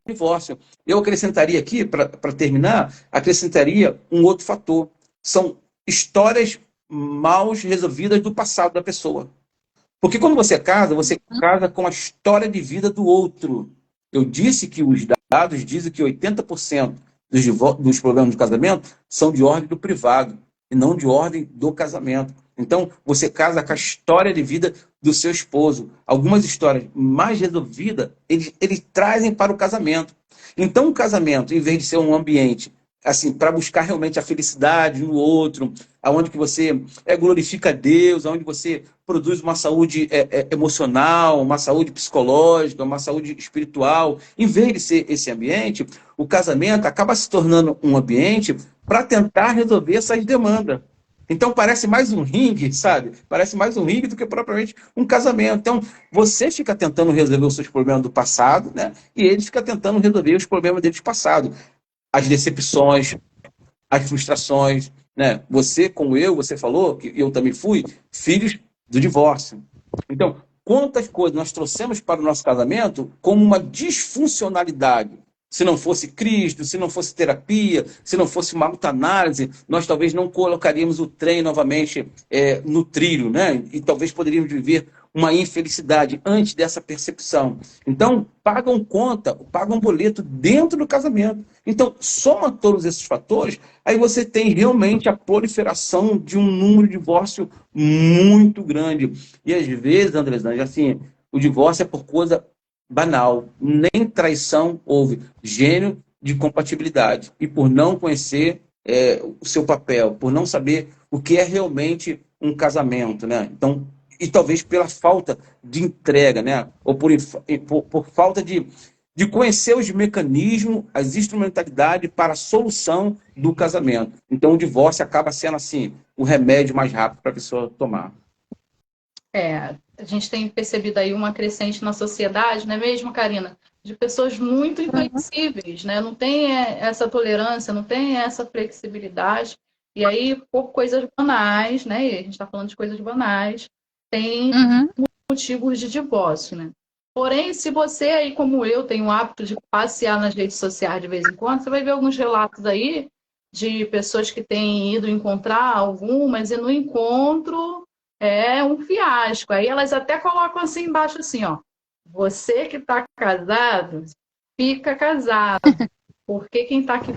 divórcio. Eu acrescentaria aqui, para terminar, acrescentaria um outro fator. São histórias mal resolvidas do passado da pessoa. Porque quando você casa com a história de vida do outro. Eu disse que os dados dizem que 80% dos problemas do casamento são de ordem do privado e não de ordem do casamento. Então, você casa com a história de vida do seu esposo. Algumas histórias mais resolvidas, eles trazem para o casamento. Então, o casamento, em vez de ser um ambiente assim, para buscar realmente a felicidade no outro, aonde que você glorifica Deus, aonde você produz uma saúde emocional, uma saúde psicológica, uma saúde espiritual. Em vez de ser esse ambiente, o casamento acaba se tornando um ambiente para tentar resolver essas demandas. Então parece mais um ringue, sabe? Parece mais um ringue do que propriamente um casamento. Então você fica tentando resolver os seus problemas do passado, né? E ele fica tentando resolver os problemas deles do passado. As decepções, as frustrações, né? Você, como eu, você falou, que eu também fui, filhos do divórcio. Então, quantas coisas nós trouxemos para o nosso casamento como uma disfuncionalidade, Se não fosse Cristo, se não fosse terapia, se não fosse uma autoanálise, nós talvez não colocaríamos o trem novamente no trilho, né? E talvez poderíamos viver uma infelicidade antes dessa percepção. Então, pagam conta, pagam boleto dentro do casamento. Então, soma todos esses fatores, aí você tem realmente a proliferação de um número de divórcio muito grande. E às vezes, André, assim, o divórcio é por coisa banal, nem traição houve, gênio de compatibilidade. E por não conhecer o seu papel, por não saber o que é realmente um casamento, né? Então, e talvez pela falta de entrega, né? Ou por falta de conhecer os mecanismos, as instrumentalidades para a solução do casamento. Então, o divórcio acaba sendo, assim, o remédio mais rápido para a pessoa tomar. A gente tem percebido aí uma crescente na sociedade, não é mesmo, Karina? De pessoas muito inflexíveis, né? Não tem essa tolerância, não tem essa flexibilidade. E aí, por coisas banais, né? E a gente está falando de coisas banais, tem motivos de divórcio, né? Porém, se você aí, como eu, tem o hábito de passear nas redes sociais de vez em quando, você vai ver alguns relatos aí de pessoas que têm ido encontrar algumas e no encontro é um fiasco. Aí elas até colocam assim embaixo assim, ó. Você que está casado, fica casado. Porque quem está aqui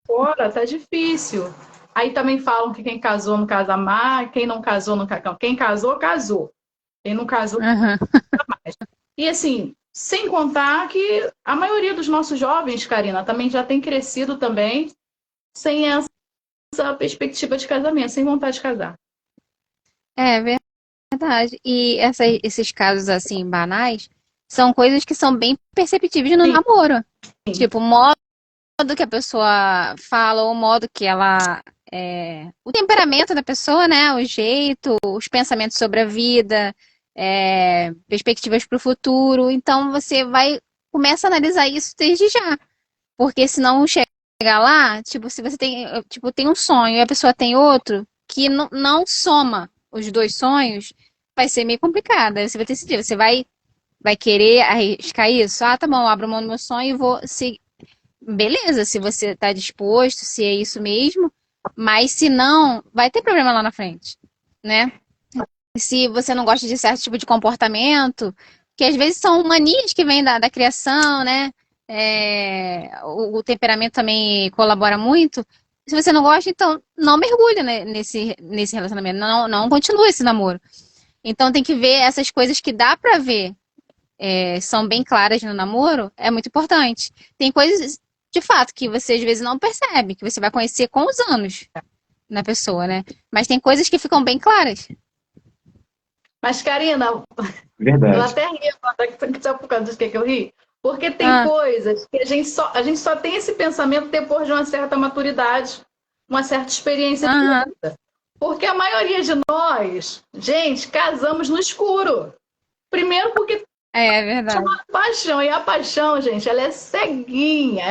fora tá difícil. Aí também falam que quem casou não casa mais, quem não casou não casa. Quem casou, casou. Quem não casou, não casa mais. E assim, sem contar que a maioria dos nossos jovens, Karina, também já tem crescido também sem essa perspectiva de casamento, sem vontade de casar. É verdade. E esses casos assim banais são coisas que são bem perceptíveis no namoro. Tipo, o modo que a pessoa fala, o modo que ela o temperamento da pessoa, né? O jeito, os pensamentos sobre a vida, perspectivas para o futuro. Então você começa a analisar isso desde já. Porque senão chegar lá, tipo, se você tem um sonho e a pessoa tem outro, que não soma os dois sonhos, vai ser meio complicado. Aí você vai decidir, você vai querer arriscar isso? Ah, tá bom, eu abro mão do meu sonho e vou seguir. Beleza, se você está disposto, se é isso mesmo, mas se não, vai ter problema lá na frente, né? Se você não gosta de certo tipo de comportamento, que às vezes são manias que vêm da criação, né? O temperamento também colabora muito. Se você não gosta, então não mergulha, né, nesse relacionamento, não continua esse namoro. Então tem que ver essas coisas que dá pra ver, são bem claras no namoro, é muito importante. Tem coisas, de fato, que você às vezes não percebe, que você vai conhecer com os anos na pessoa, né? Mas tem coisas que ficam bem claras. Mas, Karina, Verdade. eu até ri agora, sabe por causa do que eu ri? Porque tem coisas que a gente só tem esse pensamento depois de uma certa maturidade, uma certa experiência de vida. Porque a maioria de nós, gente, casamos no escuro. Primeiro porque é verdade. Chama paixão. E a paixão, gente, ela é ceguinha.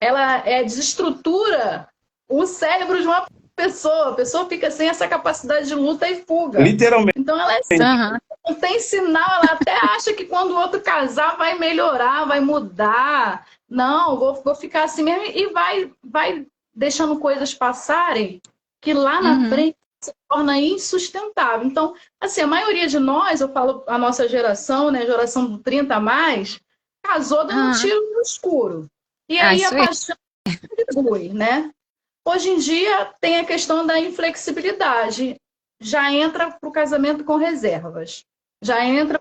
Ela desestrutura o cérebro de uma pessoa. A pessoa fica sem essa capacidade de luta e fuga. Literalmente. Então ela não tem sinal. Ela até acha que quando o outro casar vai melhorar, vai mudar. Não, vou ficar assim mesmo. E vai deixando coisas passarem que lá na frente se torna insustentável. Então, assim, a maioria de nós, eu falo a nossa geração, né, geração do 30 a mais, casou dando um tiro no escuro. E aí a paixão diminui, né? Hoje em dia tem a questão da inflexibilidade. Já entra para o casamento com reservas. Já entra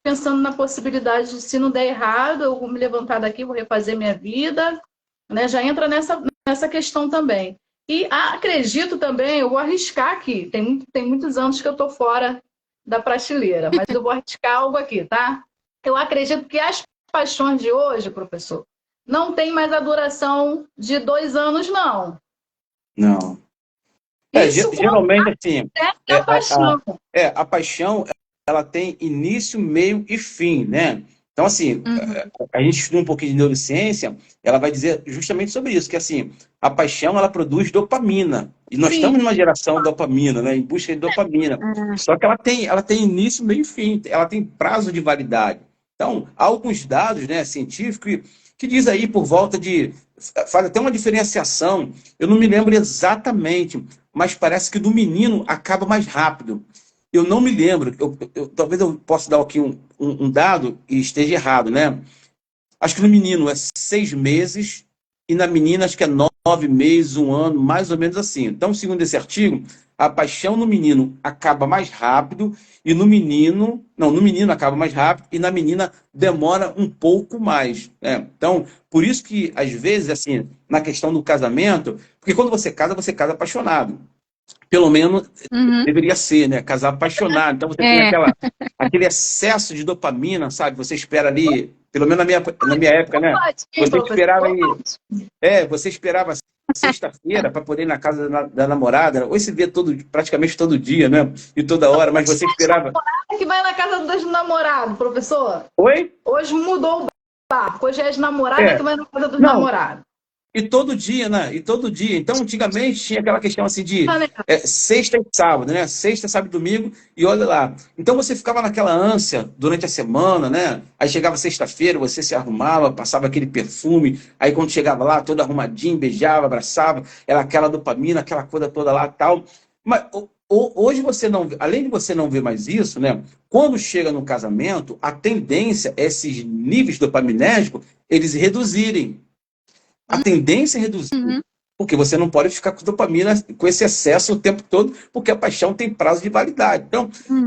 pensando na possibilidade de, se não der errado, eu vou me levantar daqui, vou refazer minha vida. Né? Já entra nessa questão também. E acredito também, eu vou arriscar aqui, tem muitos anos que eu estou fora da prateleira, mas eu vou arriscar algo aqui, tá? Eu acredito que as paixões de hoje, professor, não tem mais a duração de 2 anos, não. Não. Geralmente, assim, a paixão, ela tem início, meio e fim, né? Então, assim, a gente estuda um pouquinho de neurociência, ela vai dizer justamente sobre isso, que, assim, a paixão, ela produz dopamina. E nós estamos numa geração de dopamina, né? Em busca de dopamina. Só que ela tem início, meio e fim. Ela tem prazo de validade. Então, há alguns dados, né, científicos que diz aí por volta de... Faz até uma diferenciação, eu não me lembro exatamente, mas parece que do menino acaba mais rápido. Eu não me lembro, talvez eu possa dar aqui um dado e esteja errado, né? Acho que no menino é 6 meses e na menina acho que é 9 meses, um ano, mais ou menos assim. Então, segundo esse artigo, a paixão no menino acaba mais rápido e no menino... Não, no menino acaba mais rápido e na menina demora um pouco mais, né? Então, por isso que, às vezes, assim, na questão do casamento, porque quando você casa apaixonado. Pelo menos Uhum. deveria ser, né? Casar apaixonado. Então você tem É. aquele excesso de dopamina, sabe? Você espera ali, pelo menos na minha época, né? Sim, Você esperava aí, professor. você esperava sexta-feira para poder ir na casa da namorada. Hoje se vê praticamente todo dia, né? E toda hora, mas você esperava. Que vai na casa dos namorados, professor. Oi? Hoje mudou o barco. Hoje é as namoradas É. que vai na casa dos Não, namorados. e todo dia, né? E todo dia. Então, antigamente tinha aquela questão assim de Tá, né? sexta e sábado, né? Sexta, sábado e domingo, e olha lá. Então você ficava naquela ânsia durante a semana, né? Aí chegava sexta-feira, você se arrumava, passava aquele perfume, aí quando chegava lá, todo arrumadinho, beijava, abraçava, era aquela dopamina, aquela coisa toda lá tal. Mas hoje você não, além de você não ver mais isso, né? Quando chega no casamento, a tendência é esses níveis dopaminérgicos eles reduzirem. A tendência é reduzir, Uhum. porque você não pode ficar com dopamina, com esse excesso o tempo todo, porque a paixão tem prazo de validade. Então, Uhum.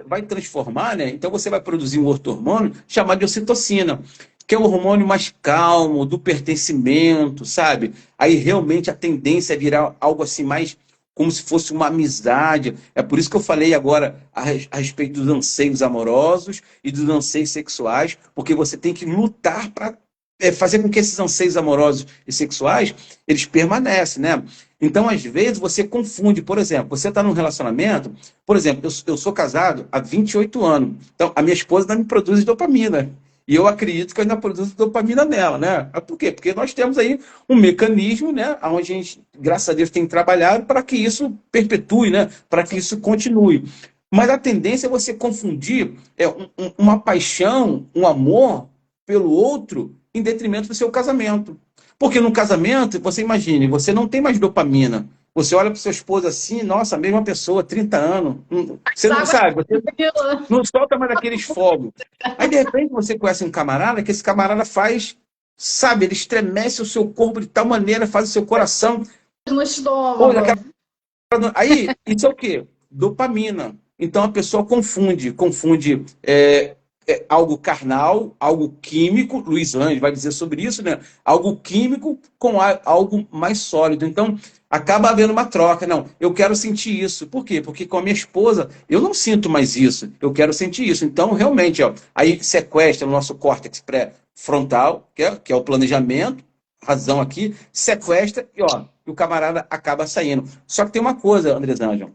vai transformar, né? Então você vai produzir um outro hormônio chamado de ocitocina, que é o hormônio mais calmo, do pertencimento, sabe? Aí realmente a tendência é virar algo assim mais como se fosse uma amizade. É por isso que eu falei agora a respeito dos anseios amorosos e dos anseios sexuais, porque você tem que lutar para fazer com que esses anseios amorosos e sexuais, eles permanecem, né? Então, às vezes, você confunde, por exemplo, você está num relacionamento, por exemplo, eu sou casado há 28 anos, então a minha esposa ainda me produz dopamina, e eu acredito que eu ainda produzo dopamina nela, né? Por quê? Porque nós temos aí um mecanismo, né, onde a gente, graças a Deus, tem trabalhado para que isso perpetue, né? Para que isso continue. Mas a tendência é você confundir uma paixão, um amor pelo outro em detrimento do seu casamento. Porque no casamento, você imagine, você não tem mais dopamina. Você olha para sua esposa assim, nossa, a mesma pessoa, 30 anos. Você não sabe, você não solta mais aqueles fogos. Aí, de repente, você conhece um camarada, que esse camarada faz, sabe, ele estremece o seu corpo de tal maneira, faz o seu coração. No estômago. Aí, isso é o quê? Dopamina. Então a pessoa confunde algo carnal, algo químico, Luiz Lange vai dizer sobre isso, né? Algo químico com algo mais sólido. Então, acaba havendo uma troca. Não, eu quero sentir isso. Por quê? Porque com a minha esposa, eu não sinto mais isso. Eu quero sentir isso. Então, realmente, ó, aí sequestra o nosso córtex pré-frontal, que é o planejamento, razão aqui, sequestra e o camarada acaba saindo. Só que tem uma coisa, Andrés Ângelo.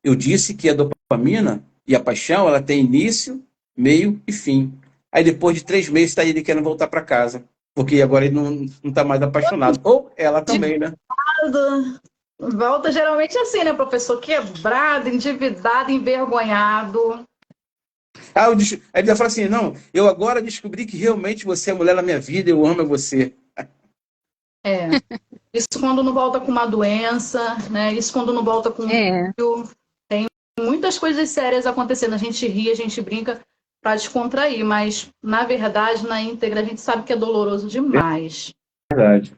Eu disse que a dopamina e a paixão, ela tem início, meio e fim. Aí depois de 3 meses está ele querendo voltar para casa, porque agora ele não está mais apaixonado. Ou ela também, né? Volta geralmente assim, né, professor? Quebrado, endividado, envergonhado. Aí ele vai falar assim, não, eu agora descobri que realmente você é a mulher da minha vida, eu amo você. Isso quando não volta com uma doença, né? Isso quando não volta com um filho. Tem muitas coisas sérias acontecendo. A gente ri, a gente brinca para descontrair, mas na verdade, na íntegra, a gente sabe que é doloroso demais. Verdade.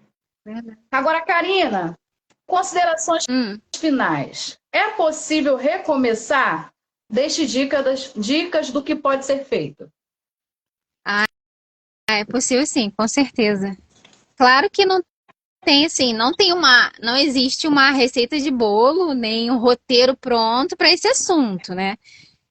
Agora, Karina, considerações finais. É possível recomeçar? Deixe dicas do que pode ser feito. É possível sim, com certeza. Claro que não tem assim, não existe uma receita de bolo, nem um roteiro pronto para esse assunto, né?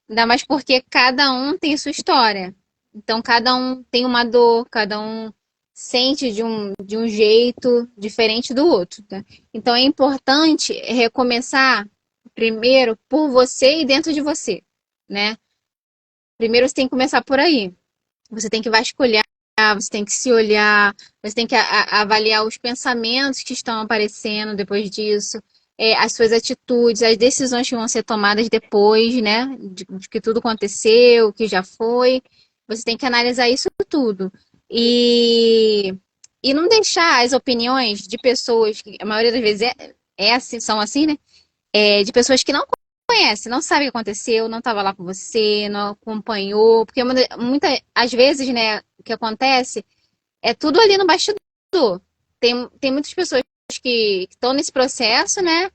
Ainda mais porque cada um tem sua história. Então, cada um tem uma dor, cada um sente de um jeito diferente do outro, tá? Então, é importante recomeçar primeiro por você e dentro de você, né? Primeiro, você tem que começar por aí. Você tem que vasculhar, você tem que se olhar, você tem que avaliar os pensamentos que estão aparecendo depois disso, as suas atitudes, as decisões que vão ser tomadas depois, né? De que tudo aconteceu, que já foi. Você tem que analisar isso tudo. E, e não deixar as opiniões de pessoas, que a maioria das vezes assim, são assim, né? De pessoas que não conhecem, não sabem o que aconteceu, não estava lá com você, não acompanhou. Porque às vezes, né, o que acontece é tudo ali no bastidor. Tem muitas pessoas que estão nesse processo, né?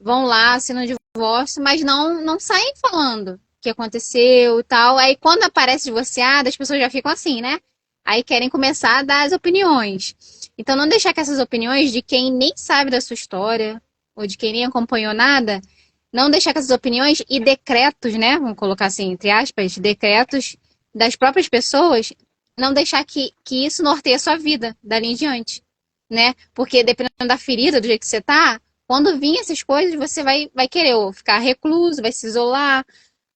Vão lá, assinam o divórcio, mas não saem falando o que aconteceu e tal. Aí quando aparece divorciada, as pessoas já ficam assim, né? Aí querem começar a dar as opiniões. Então não deixar que essas opiniões de quem nem sabe da sua história, ou de quem nem acompanhou nada, não deixar que essas opiniões e decretos, né? Vamos colocar assim, entre aspas, decretos das próprias pessoas, não deixar que isso norteie a sua vida dali em diante, né? Porque dependendo da ferida, do jeito que você tá, quando vir essas coisas, você vai querer ou ficar recluso, vai se isolar,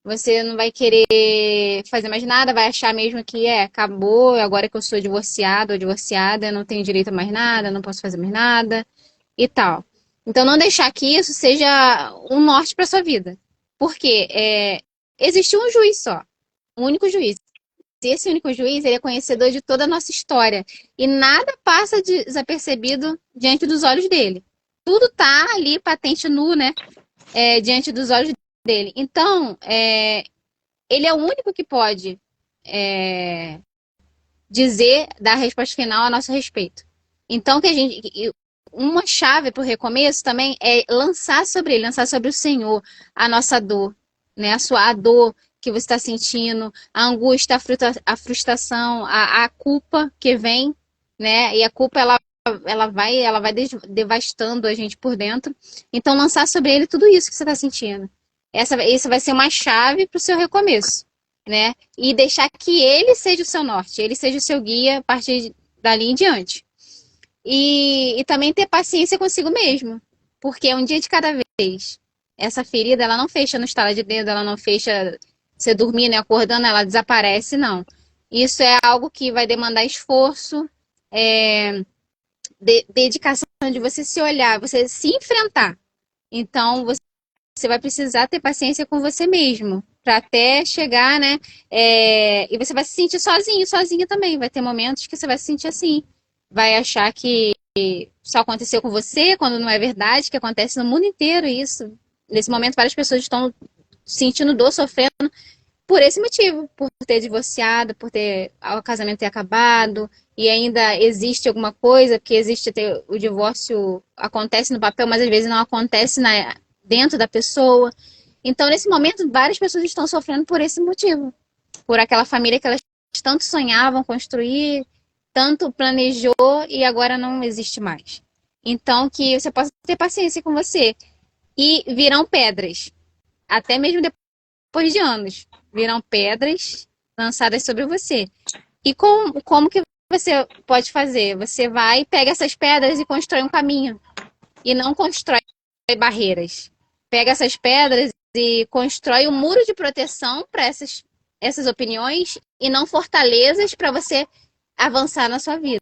você não vai querer fazer mais nada, vai achar mesmo que acabou, agora que eu sou divorciado ou divorciada, eu não tenho direito a mais nada, não posso fazer mais nada e tal. Então, não deixar que isso seja um norte para sua vida. Porque existe um juiz só, um único juiz. E esse único juiz, ele é conhecedor de toda a nossa história. E nada passa desapercebido diante dos olhos dele. Tudo tá ali, patente nu, né? Diante dos olhos dele. Então, ele é o único que pode dizer, dar a resposta final a nosso respeito. Então, uma chave para o recomeço também é lançar sobre ele, lançar sobre o Senhor a nossa dor, né? A dor que você está sentindo, a angústia, a frustração, a culpa que vem, né? E a culpa ela vai devastando a gente por dentro. Então, lançar sobre ele tudo isso que você está sentindo. Essa vai ser uma chave para o seu recomeço, né? E deixar que ele seja o seu norte, ele seja o seu guia a partir dali em diante. E também ter paciência consigo mesmo, porque é um dia de cada vez. Essa ferida, ela não fecha no estalar de dedo, ela não fecha você dormindo e acordando, ela desaparece, não. Isso é algo que vai demandar esforço, dedicação de você se olhar, você se enfrentar. Então, você vai precisar ter paciência com você mesmo, para até chegar, né? E você vai se sentir sozinho, sozinha também. Vai ter momentos que você vai se sentir assim. Vai achar que só aconteceu com você, quando não é verdade, que acontece no mundo inteiro isso. Nesse momento, várias pessoas estão sentindo dor, sofrendo por esse motivo, por ter divorciado, por ter o casamento ter acabado, e ainda existe alguma coisa, porque existe o divórcio, acontece no papel, mas às vezes não acontece dentro da pessoa. Então, nesse momento, várias pessoas estão sofrendo por esse motivo, por aquela família que elas tanto sonhavam construir, tanto planejou e agora não existe mais. Então, que você possa ter paciência com você. E virão pedras, até mesmo depois de anos, virão pedras lançadas sobre você. E como que você pode fazer? Você vai, pega essas pedras e constrói um caminho. E não constrói barreiras. Pega essas pedras e constrói um muro de proteção para essas opiniões e não fortalezas para você avançar na sua vida.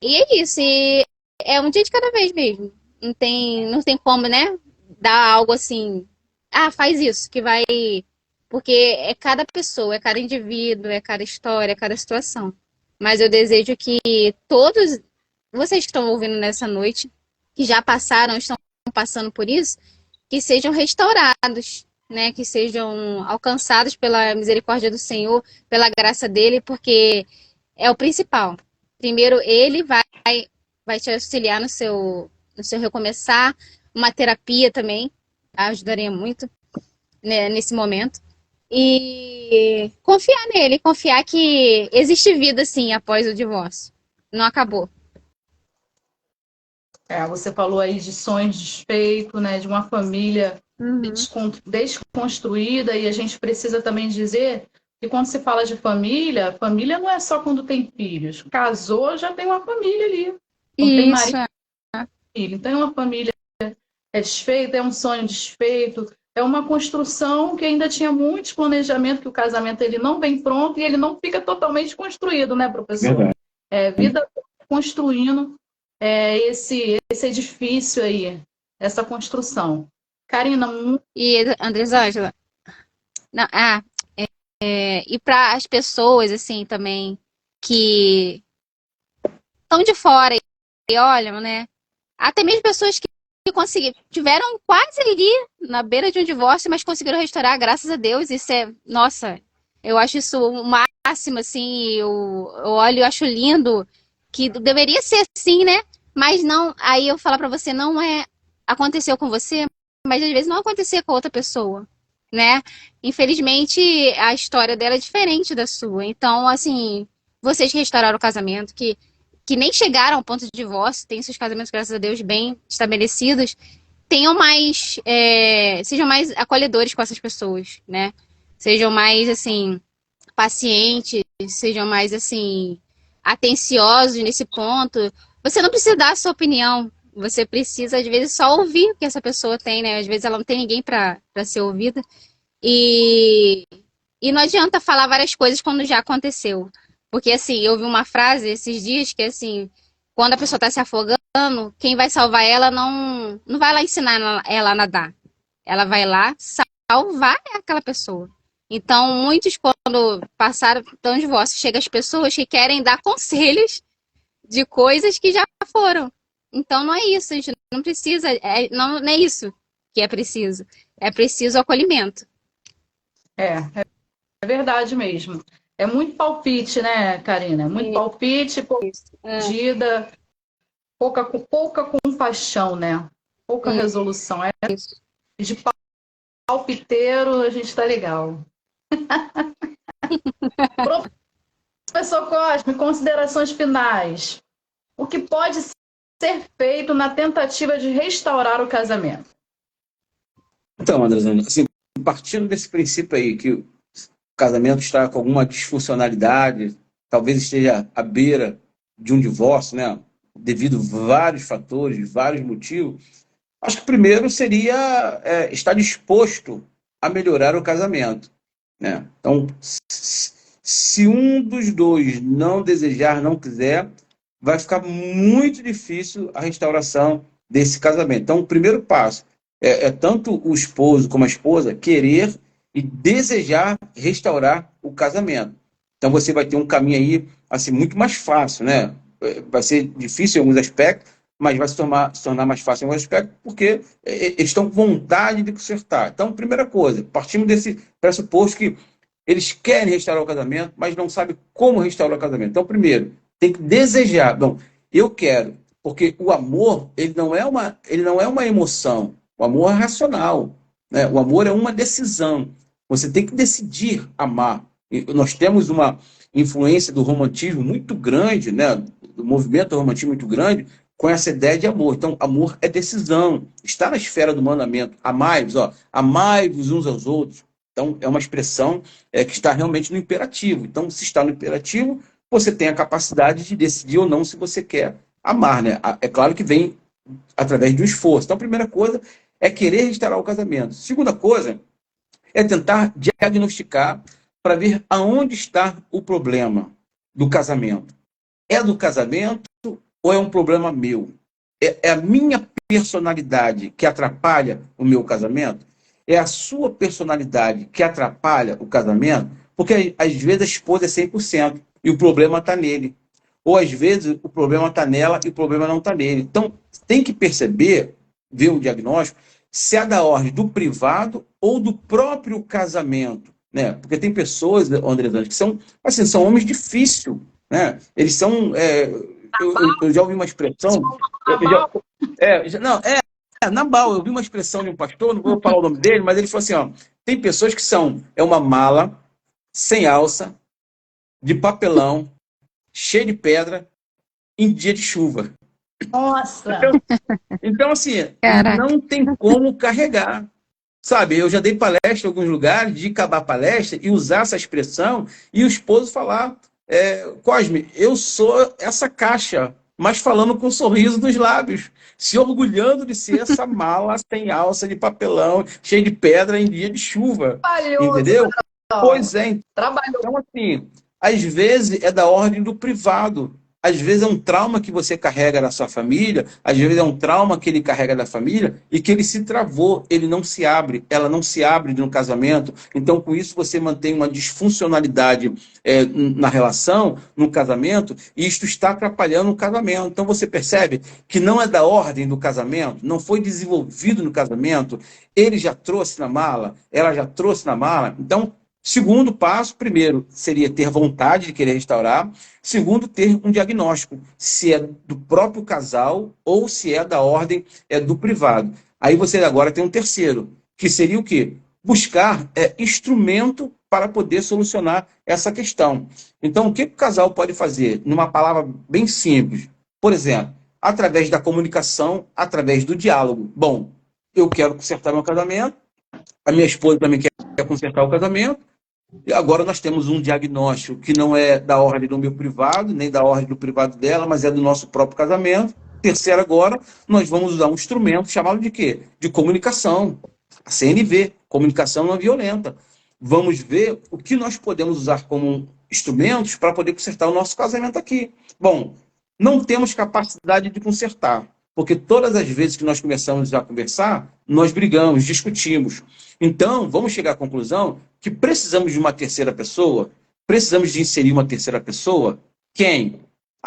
E é isso. E é um dia de cada vez mesmo. Não tem como, né? Dar algo assim. Ah, faz isso, que vai. Porque é cada pessoa, é cada indivíduo, é cada história, é cada situação. Mas eu desejo que todos vocês que estão ouvindo nessa noite, que já passaram, estão passando por isso, que sejam restaurados, né? Que sejam alcançados pela misericórdia do Senhor, pela graça dele, porque é o principal. Primeiro, ele vai te auxiliar no seu recomeçar, uma terapia também ajudaria muito, né, nesse momento. E confiar nele, confiar que existe vida, sim, após o divórcio. Não acabou. Você falou aí de sonhos desfeitos, né, de uma família Uhum. desconstruída, e a gente precisa também dizer que quando se fala de família, família não é só quando tem filhos. Casou, já tem uma família ali. Não tem Isso. marido, filho. Então é uma família desfeita, é um sonho desfeito, é uma construção que ainda tinha muitos planejamentos, que o casamento ele não vem pronto e ele não fica totalmente construído, né, professor? Verdade. Vida construindo esse edifício aí, essa construção. Karina, E Andresângela, não, e para as pessoas assim também que estão de fora e olham, né? Até mesmo pessoas que conseguiram, tiveram quase ali na beira de um divórcio, mas conseguiram restaurar, graças a Deus. Isso é, nossa, eu acho isso o máximo, assim, eu olho e acho lindo, que deveria ser assim, né? Mas não, aí eu falo pra você, não é, aconteceu com você, mas às vezes não acontecia com outra pessoa, né? Infelizmente, a história dela é diferente da sua. Então, assim, vocês que restauraram o casamento, que nem chegaram ao ponto de divórcio, têm seus casamentos, graças a Deus, bem estabelecidos, tenham mais, sejam mais acolhedores com essas pessoas, né? Sejam mais, assim, pacientes, sejam mais, assim, atenciosos nesse ponto. Você não precisa dar a sua opinião, você precisa, às vezes, só ouvir o que essa pessoa tem, né? Às vezes ela não tem ninguém para ser ouvida. E, e não adianta falar várias coisas quando já aconteceu. Porque, assim, eu ouvi uma frase esses dias que, assim, quando a pessoa está se afogando, quem vai salvar ela não vai lá ensinar ela a nadar. Ela vai lá salvar aquela pessoa. Então, muitos, quando passaram tão divórcio, chegam as pessoas que querem dar conselhos de coisas que já foram. Então, não é isso, a gente não precisa, não é isso que é preciso. É preciso acolhimento. É verdade mesmo. É muito palpite, né, Karina? Muito palpite, pouca medida, pouca compaixão, né? Pouca resolução. Isso. De palpiteiro, a gente tá legal. Professor Cosme, considerações finais. O que pode ser feito na tentativa de restaurar o casamento? Então, Andrezana, assim, partindo desse princípio aí, que o casamento está com alguma disfuncionalidade, talvez esteja à beira de um divórcio, né? Devido a vários fatores, vários motivos, acho que primeiro seria estar disposto a melhorar o casamento, né? Então, se um dos dois não desejar, não quiser, vai ficar muito difícil a restauração desse casamento. Então, o primeiro passo é tanto o esposo como a esposa querer e desejar restaurar o casamento. Então, você vai ter um caminho aí assim, muito mais fácil, né? Vai ser difícil em alguns aspectos, mas vai se tornar mais fácil em alguns aspectos, porque eles estão com vontade de consertar. Então, primeira coisa, partimos desse pressuposto que eles querem restaurar o casamento, mas não sabem como restaurar o casamento. Então, primeiro, tem que desejar. Bom, eu quero, porque o amor ele não é uma emoção. O amor é racional, né? O amor é uma decisão. Você tem que decidir amar. E nós temos uma influência do romantismo muito grande, né? Do movimento do romantismo muito grande, com essa ideia de amor. Então, amor é decisão. Está na esfera do mandamento. Amai-vos, amai-vos uns aos outros. Então, é uma expressão que está realmente no imperativo. Então, se está no imperativo, você tem a capacidade de decidir ou não se você quer amar, né? É claro que vem através do esforço. Então, a primeira coisa é querer restaurar o casamento. Segunda coisa é tentar diagnosticar para ver aonde está o problema do casamento. É do casamento ou é um problema meu? É a minha personalidade que atrapalha o meu casamento? É a sua personalidade que atrapalha o casamento? Porque às vezes a esposa é 100% e o problema está nele. Ou às vezes o problema está nela e o problema não está nele. Então tem que perceber, ver o diagnóstico, se é da ordem do privado ou do próprio casamento, né? Porque tem pessoas, André, que são, assim, são homens difíceis, né? Eles são... eu já ouvi uma expressão... Nabal, eu ouvi uma expressão de um pastor, não vou falar o nome dele, mas ele falou assim, tem pessoas que são uma mala, sem alça, de papelão, cheia de pedra, em dia de chuva. Nossa! Então assim, Caraca. não tem como carregar. Sabe, eu já dei palestra em alguns lugares, de acabar a palestra e usar essa expressão, e o esposo falar, Cosme, eu sou essa caixa, mas falando com um sorriso nos lábios, se orgulhando de ser essa mala sem alça de papelão, cheia de pedra em dia de chuva. Trabalhoso, Entendeu? Pois é. trabalhoso. Então, assim, às vezes é da ordem do privado. às vezes é um trauma que você carrega da sua família, às vezes é um trauma que ele carrega da família e que ele se travou, ele não se abre, ela não se abre no casamento. Então, com isso, você mantém uma disfuncionalidade na relação, no casamento, e isto está atrapalhando o casamento. Então, você percebe que não é da ordem do casamento, não foi desenvolvido no casamento, ele já trouxe na mala, ela já trouxe na mala. Então, segundo passo, primeiro, seria ter vontade de querer restaurar. Segundo, ter um diagnóstico, se é do próprio casal ou se é da ordem do privado. Aí você agora tem um terceiro, que seria o quê? Buscar instrumento para poder solucionar essa questão. Então, o que o casal pode fazer? Numa palavra bem simples. Por exemplo, através da comunicação, através do diálogo. Bom, eu quero consertar meu casamento, a minha esposa também quer consertar o casamento, e agora nós temos um diagnóstico que não é da ordem do meu privado, nem da ordem do privado dela, mas é do nosso próprio casamento. Terceiro, agora, nós vamos usar um instrumento chamado de quê? De comunicação. A CNV, comunicação não violenta. Vamos ver o que nós podemos usar como instrumentos para poder consertar o nosso casamento aqui. Bom, não temos capacidade de consertar, porque todas as vezes que nós começamos a conversar, nós brigamos, discutimos. Então, vamos chegar à conclusão que precisamos de uma terceira pessoa, precisamos de inserir uma terceira pessoa. Quem?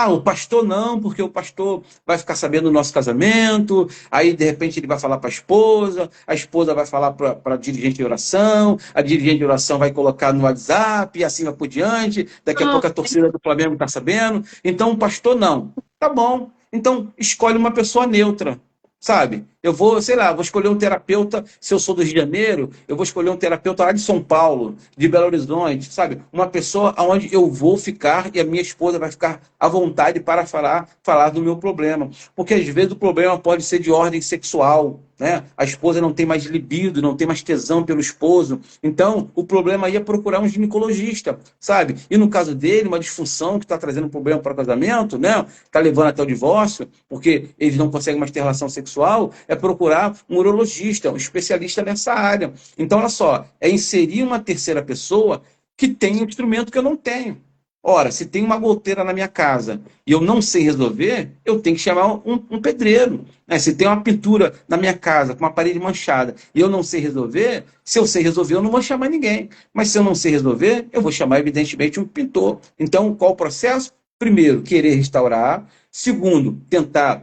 O pastor não, porque o pastor vai ficar sabendo do nosso casamento, aí de repente ele vai falar para a esposa vai falar para a dirigente de oração, a dirigente de oração vai colocar no WhatsApp, e assim vai por diante, daqui a pouco a torcida do Flamengo está sabendo. Então o pastor não. Tá bom, então escolhe uma pessoa neutra, sabe? Eu vou, sei lá, vou escolher um terapeuta, se eu sou do Rio de Janeiro, eu vou escolher um terapeuta lá de São Paulo, de Belo Horizonte, sabe? Uma pessoa onde eu vou ficar e a minha esposa vai ficar à vontade para falar do meu problema. Porque às vezes o problema pode ser de ordem sexual, né? A esposa não tem mais libido, não tem mais tesão pelo esposo. Então, o problema aí é procurar um ginecologista, sabe? E no caso dele, uma disfunção que está trazendo um problema para o casamento, né? Está levando até o divórcio, porque eles não conseguem mais ter relação sexual, é procurar um urologista, um especialista nessa área. Então, olha só, é inserir uma terceira pessoa que tem um instrumento que eu não tenho. Ora, se tem uma goteira na minha casa e eu não sei resolver, eu tenho que chamar um pedreiro. Né? Se tem uma pintura na minha casa com uma parede manchada e eu não sei resolver, se eu sei resolver, eu não vou chamar ninguém. Mas se eu não sei resolver, eu vou chamar, evidentemente, um pintor. Então, qual o processo? Primeiro, querer restaurar. Segundo, tentar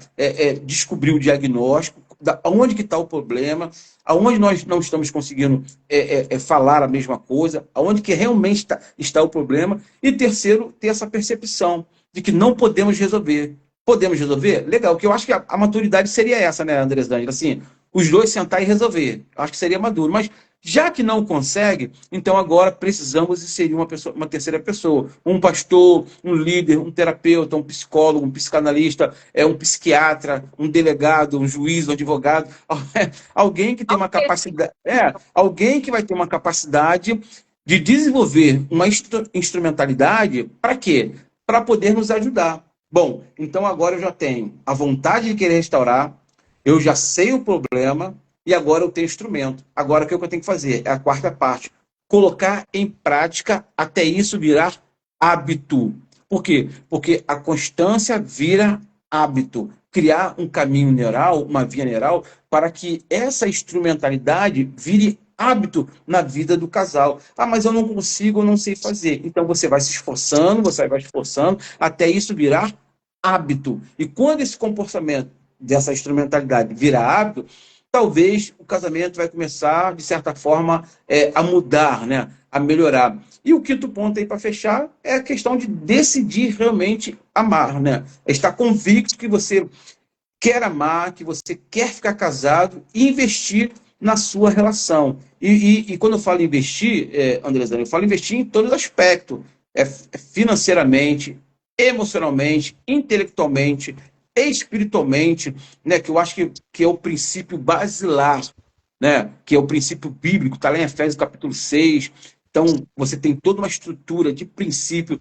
descobrir o diagnóstico, aonde que está o problema, aonde nós não estamos conseguindo falar a mesma coisa, aonde que realmente está o problema. E terceiro, ter essa percepção de que não podemos resolver. Podemos resolver? Legal, que eu acho que a maturidade seria essa, né, Andrés D'Angelo? Assim, os dois sentar e resolver. Eu acho que seria maduro, mas já que não consegue, então agora precisamos inserir uma terceira pessoa. Um pastor, um líder, um terapeuta, um psicólogo, um psicanalista, um psiquiatra, um delegado, um juiz, um advogado. Alguém que tem uma capacidade... alguém que vai ter uma capacidade de desenvolver uma instrumentalidade para quê? Para poder nos ajudar. Bom, então agora eu já tenho a vontade de querer restaurar, eu já sei o problema, e agora eu tenho instrumento. Agora o que eu tenho que fazer? É a quarta parte. Colocar em prática até isso virar hábito. Por quê? Porque a constância vira hábito. Criar um caminho neural, uma via neural, para que essa instrumentalidade vire hábito na vida do casal. Mas eu não consigo, eu não sei fazer. Então você vai se esforçando, até isso virar hábito. E quando esse comportamento dessa instrumentalidade virar hábito, talvez o casamento vai começar, de certa forma, a mudar, né? A melhorar. E o quinto ponto aí para fechar é a questão de decidir realmente amar, né? É estar convicto que você quer amar, que você quer ficar casado e investir na sua relação. E quando eu falo investir, André Zani, eu falo investir em todos os aspectos. Financeiramente, emocionalmente, intelectualmente, espiritualmente, né, que eu acho que é o princípio basilar, né, que é o princípio bíblico, está lá em Efésios capítulo 6. Então, você tem toda uma estrutura de princípio,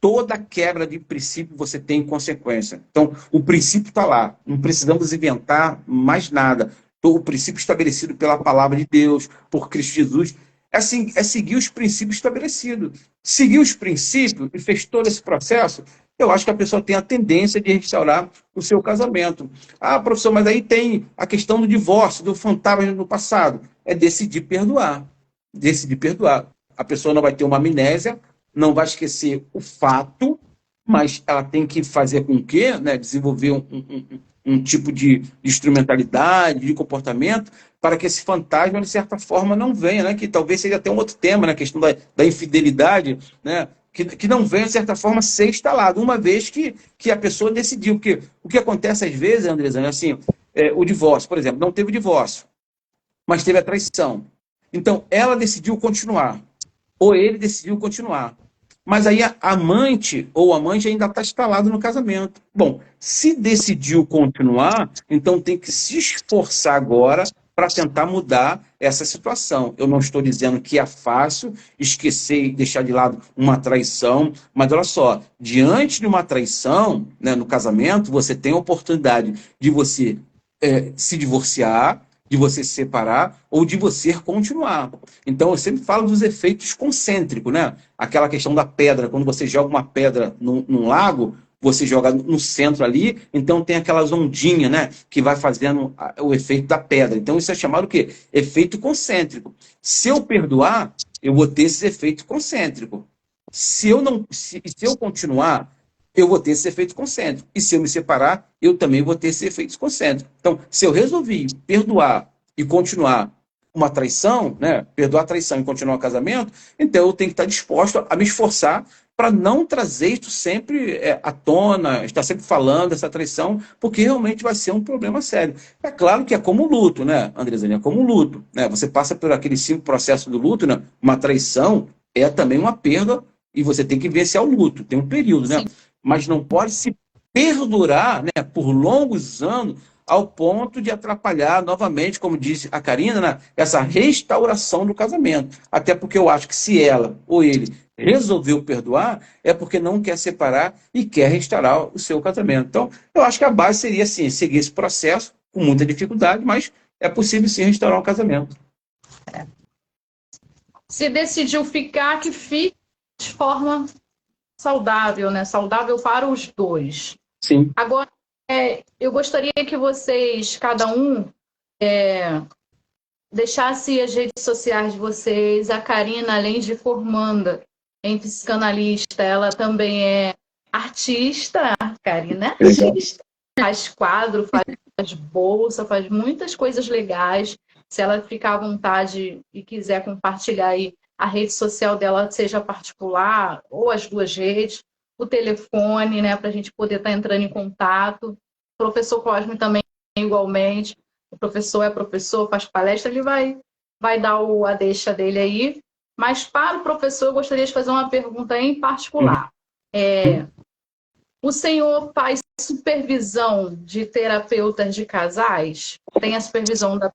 toda quebra de princípio você tem consequência. Então, o princípio está lá, não precisamos inventar mais nada. O princípio estabelecido pela palavra de Deus, por Cristo Jesus, é seguir os princípios estabelecidos. Seguir os princípios e fez todo esse processo, eu acho que a pessoa tem a tendência de restaurar o seu casamento. Ah, professor, mas aí tem a questão do divórcio, do fantasma do passado. É decidir perdoar. Decidir perdoar. A pessoa não vai ter uma amnésia, não vai esquecer o fato, mas ela tem que fazer com que, né, desenvolver um tipo de instrumentalidade, de comportamento, para que esse fantasma, de certa forma, não venha, né? Que talvez seja até um outro tema, né? A questão da infidelidade, né? Que não venha, de certa forma, ser instalado, uma vez que a pessoa decidiu. Porque o que acontece às vezes, Andresa, é assim, o divórcio, por exemplo, não teve divórcio, mas teve a traição. Então, ela decidiu continuar, ou ele decidiu continuar. Mas aí a amante ou o amante ainda está instalado no casamento. Bom, se decidiu continuar, então tem que se esforçar agora para tentar mudar essa situação. Eu não estou dizendo que é fácil esquecer e deixar de lado uma traição, mas olha só, diante de uma traição, né, no casamento, você tem a oportunidade de você se divorciar, de você se separar ou de você continuar. Então, eu sempre falo dos efeitos concêntricos, né? Aquela questão da pedra, quando você joga uma pedra num lago, você joga no centro ali, então tem aquelas ondinhas, né? Que vai fazendo o efeito da pedra. Então, isso é chamado o quê? Efeito concêntrico. Se eu perdoar, eu vou ter esse efeito concêntrico. Se eu continuar, eu vou ter esse efeito concêntrico. E se eu me separar, eu também vou ter esse efeito concêntrico. Então, se eu resolvi perdoar e continuar uma traição, né, perdoar a traição e continuar o casamento, então eu tenho que estar disposto a me esforçar para não trazer isso sempre à tona, estar sempre falando dessa traição, porque realmente vai ser um problema sério. É claro que é como o luto, né, Andrezinha? É como o luto, né? Você passa por aquele simples processo do luto, né? Uma traição é também uma perda e você tem que vencer o luto, tem um período, né? Sim. Mas não pode se perdurar, né, por longos anos ao ponto de atrapalhar novamente, como disse a Karina, né, essa restauração do casamento. Até porque eu acho que se ela ou ele resolveu perdoar, é porque não quer separar e quer restaurar o seu casamento. Então, eu acho que a base seria assim, seguir esse processo com muita dificuldade, mas é possível sim restaurar um casamento. Se decidiu ficar, que fique de forma saudável, né? Saudável para os dois. Sim. Agora, eu gostaria que vocês, cada um, deixasse as redes sociais de vocês. A Karina, além de formanda em psicanalista, ela também é artista. A Karina é artista. Faz quadro, faz bolsa, faz muitas coisas legais. Se ela ficar à vontade e quiser compartilhar aí a rede social dela, seja particular ou as duas redes, o telefone, né, para a gente poder estar entrando em contato. O professor Cosme também, igualmente. O professor é professor, faz palestra, ele vai dar a deixa dele aí. Mas para o professor, eu gostaria de fazer uma pergunta em particular. O senhor faz supervisão de terapeutas de casais? Tem a supervisão da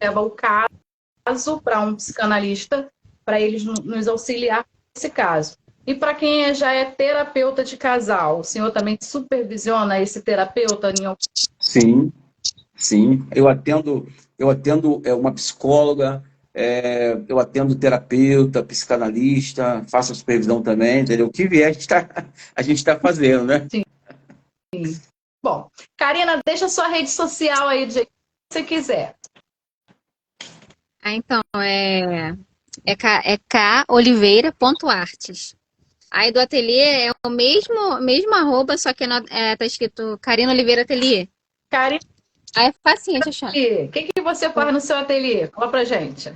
leva o caso para um psicanalista, para eles nos auxiliar nesse caso. E para quem já é terapeuta de casal, o senhor também supervisiona esse terapeuta? Sim, sim. Eu atendo uma psicóloga, eu atendo terapeuta, psicanalista, faço a supervisão também, entendeu? O que vier a gente tá fazendo, né? Sim. Bom, Karina, deixa a sua rede social aí do jeito que você quiser. Então, é koliveira.artes. Aí do ateliê é o mesmo arroba, só que tá escrito Karina Oliveira Ateliê. Karina, aí é facinho de achar. o que você faz no seu ateliê? Fala pra gente.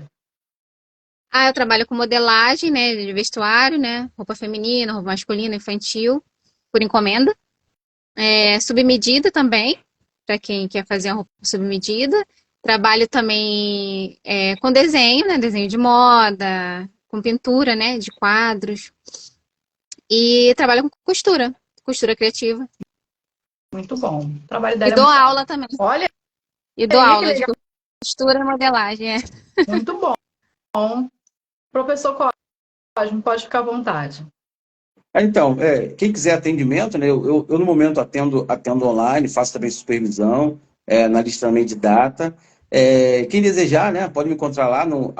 Eu trabalho com modelagem, né, de vestuário, né, roupa feminina, roupa masculina, infantil, por encomenda. Submedida também, para quem quer fazer a roupa submedida. Trabalho também com desenho, né, desenho de moda, com pintura, né, de quadros. E trabalho com costura criativa. Muito bom. O trabalho dela E dou aula também. Olha, E dou aula de costura e modelagem. Muito bom. Professor Cosme, pode ficar à vontade. Então, quem quiser atendimento, né, eu no momento atendo online, faço também supervisão, analista também de data. Quem desejar, né, pode me encontrar lá no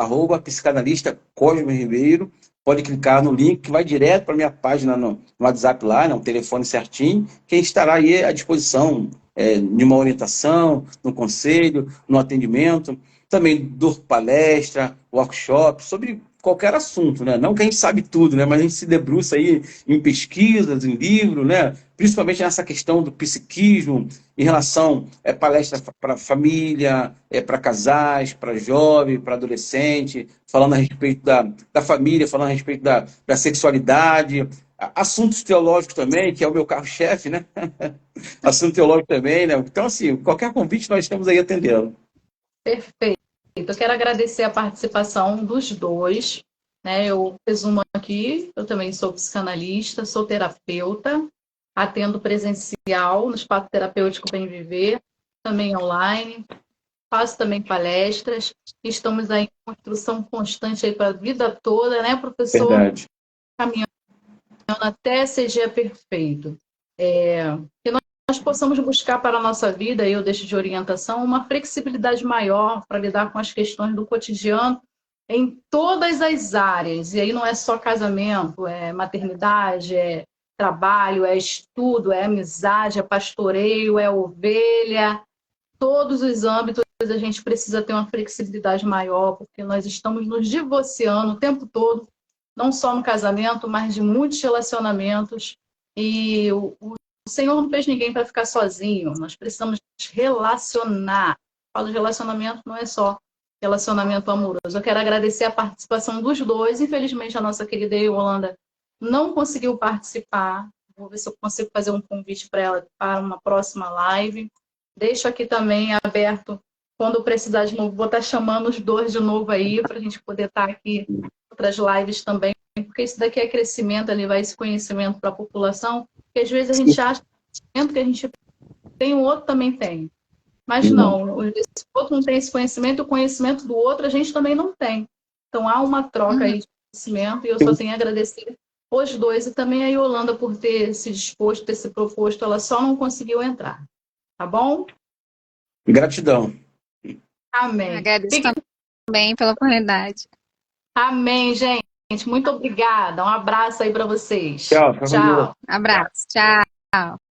@psicanalista Cosme Ribeiro. pode clicar no link que vai direto para a minha página no WhatsApp lá, né, um telefone certinho, quem estará aí à disposição de uma orientação, no conselho, no atendimento. Também dou palestra, workshop, sobre qualquer assunto, né? Não que a gente sabe tudo, né? Mas a gente se debruça aí em pesquisas, em livros, né? Principalmente nessa questão do psiquismo, em relação palestra para família, para casais, para jovem, para adolescente, falando a respeito da família, falando a respeito da sexualidade, assuntos teológicos também, que é o meu carro-chefe, né? Assunto teológico também, né? Então, assim, qualquer convite nós estamos aí atendendo. Perfeito. Eu quero agradecer a participação dos dois, né? Eu resumo aqui, eu também sou psicanalista, sou terapeuta, atendo presencial no Espaço Terapêutico Bem Viver, também online, faço também palestras, estamos aí em construção constante aí para a vida toda, né, professor? Verdade. Caminhando até seja perfeito. Que nós possamos buscar para a nossa vida, eu deixo de orientação, uma flexibilidade maior para lidar com as questões do cotidiano em todas as áreas. E aí não é só casamento, é maternidade, é trabalho, é estudo, é amizade, é pastoreio, é ovelha. Todos os âmbitos a gente precisa ter uma flexibilidade maior, porque nós estamos nos divorciando o tempo todo, não só no casamento, mas de muitos relacionamentos. E o Senhor não fez ninguém para ficar sozinho. Nós precisamos relacionar. Falo de relacionamento, não é só relacionamento amoroso. Eu quero agradecer a participação dos dois. Infelizmente, a nossa querida Yolanda não conseguiu participar. Vou ver se eu consigo fazer um convite para ela para uma próxima live. Deixo aqui também aberto, quando precisar de novo, vou estar chamando os dois de novo aí, para a gente poder estar aqui em outras lives também, porque isso daqui é crescimento, levar esse conhecimento para a população, porque às vezes a gente acha que o conhecimento que a gente tem, o outro também tem. Mas não, esse outro não tem esse conhecimento, o conhecimento do outro a gente também não tem. Então há uma troca aí de conhecimento, e eu só tenho a agradecer os dois, e também a Yolanda por ter se disposto, ter se proposto, ela só não conseguiu entrar. Tá bom? Gratidão. Amém. Agradeço também pela oportunidade. Amém, gente. Muito obrigada. Um abraço aí para vocês. Tchau. Tchau. Abraço. Tchau.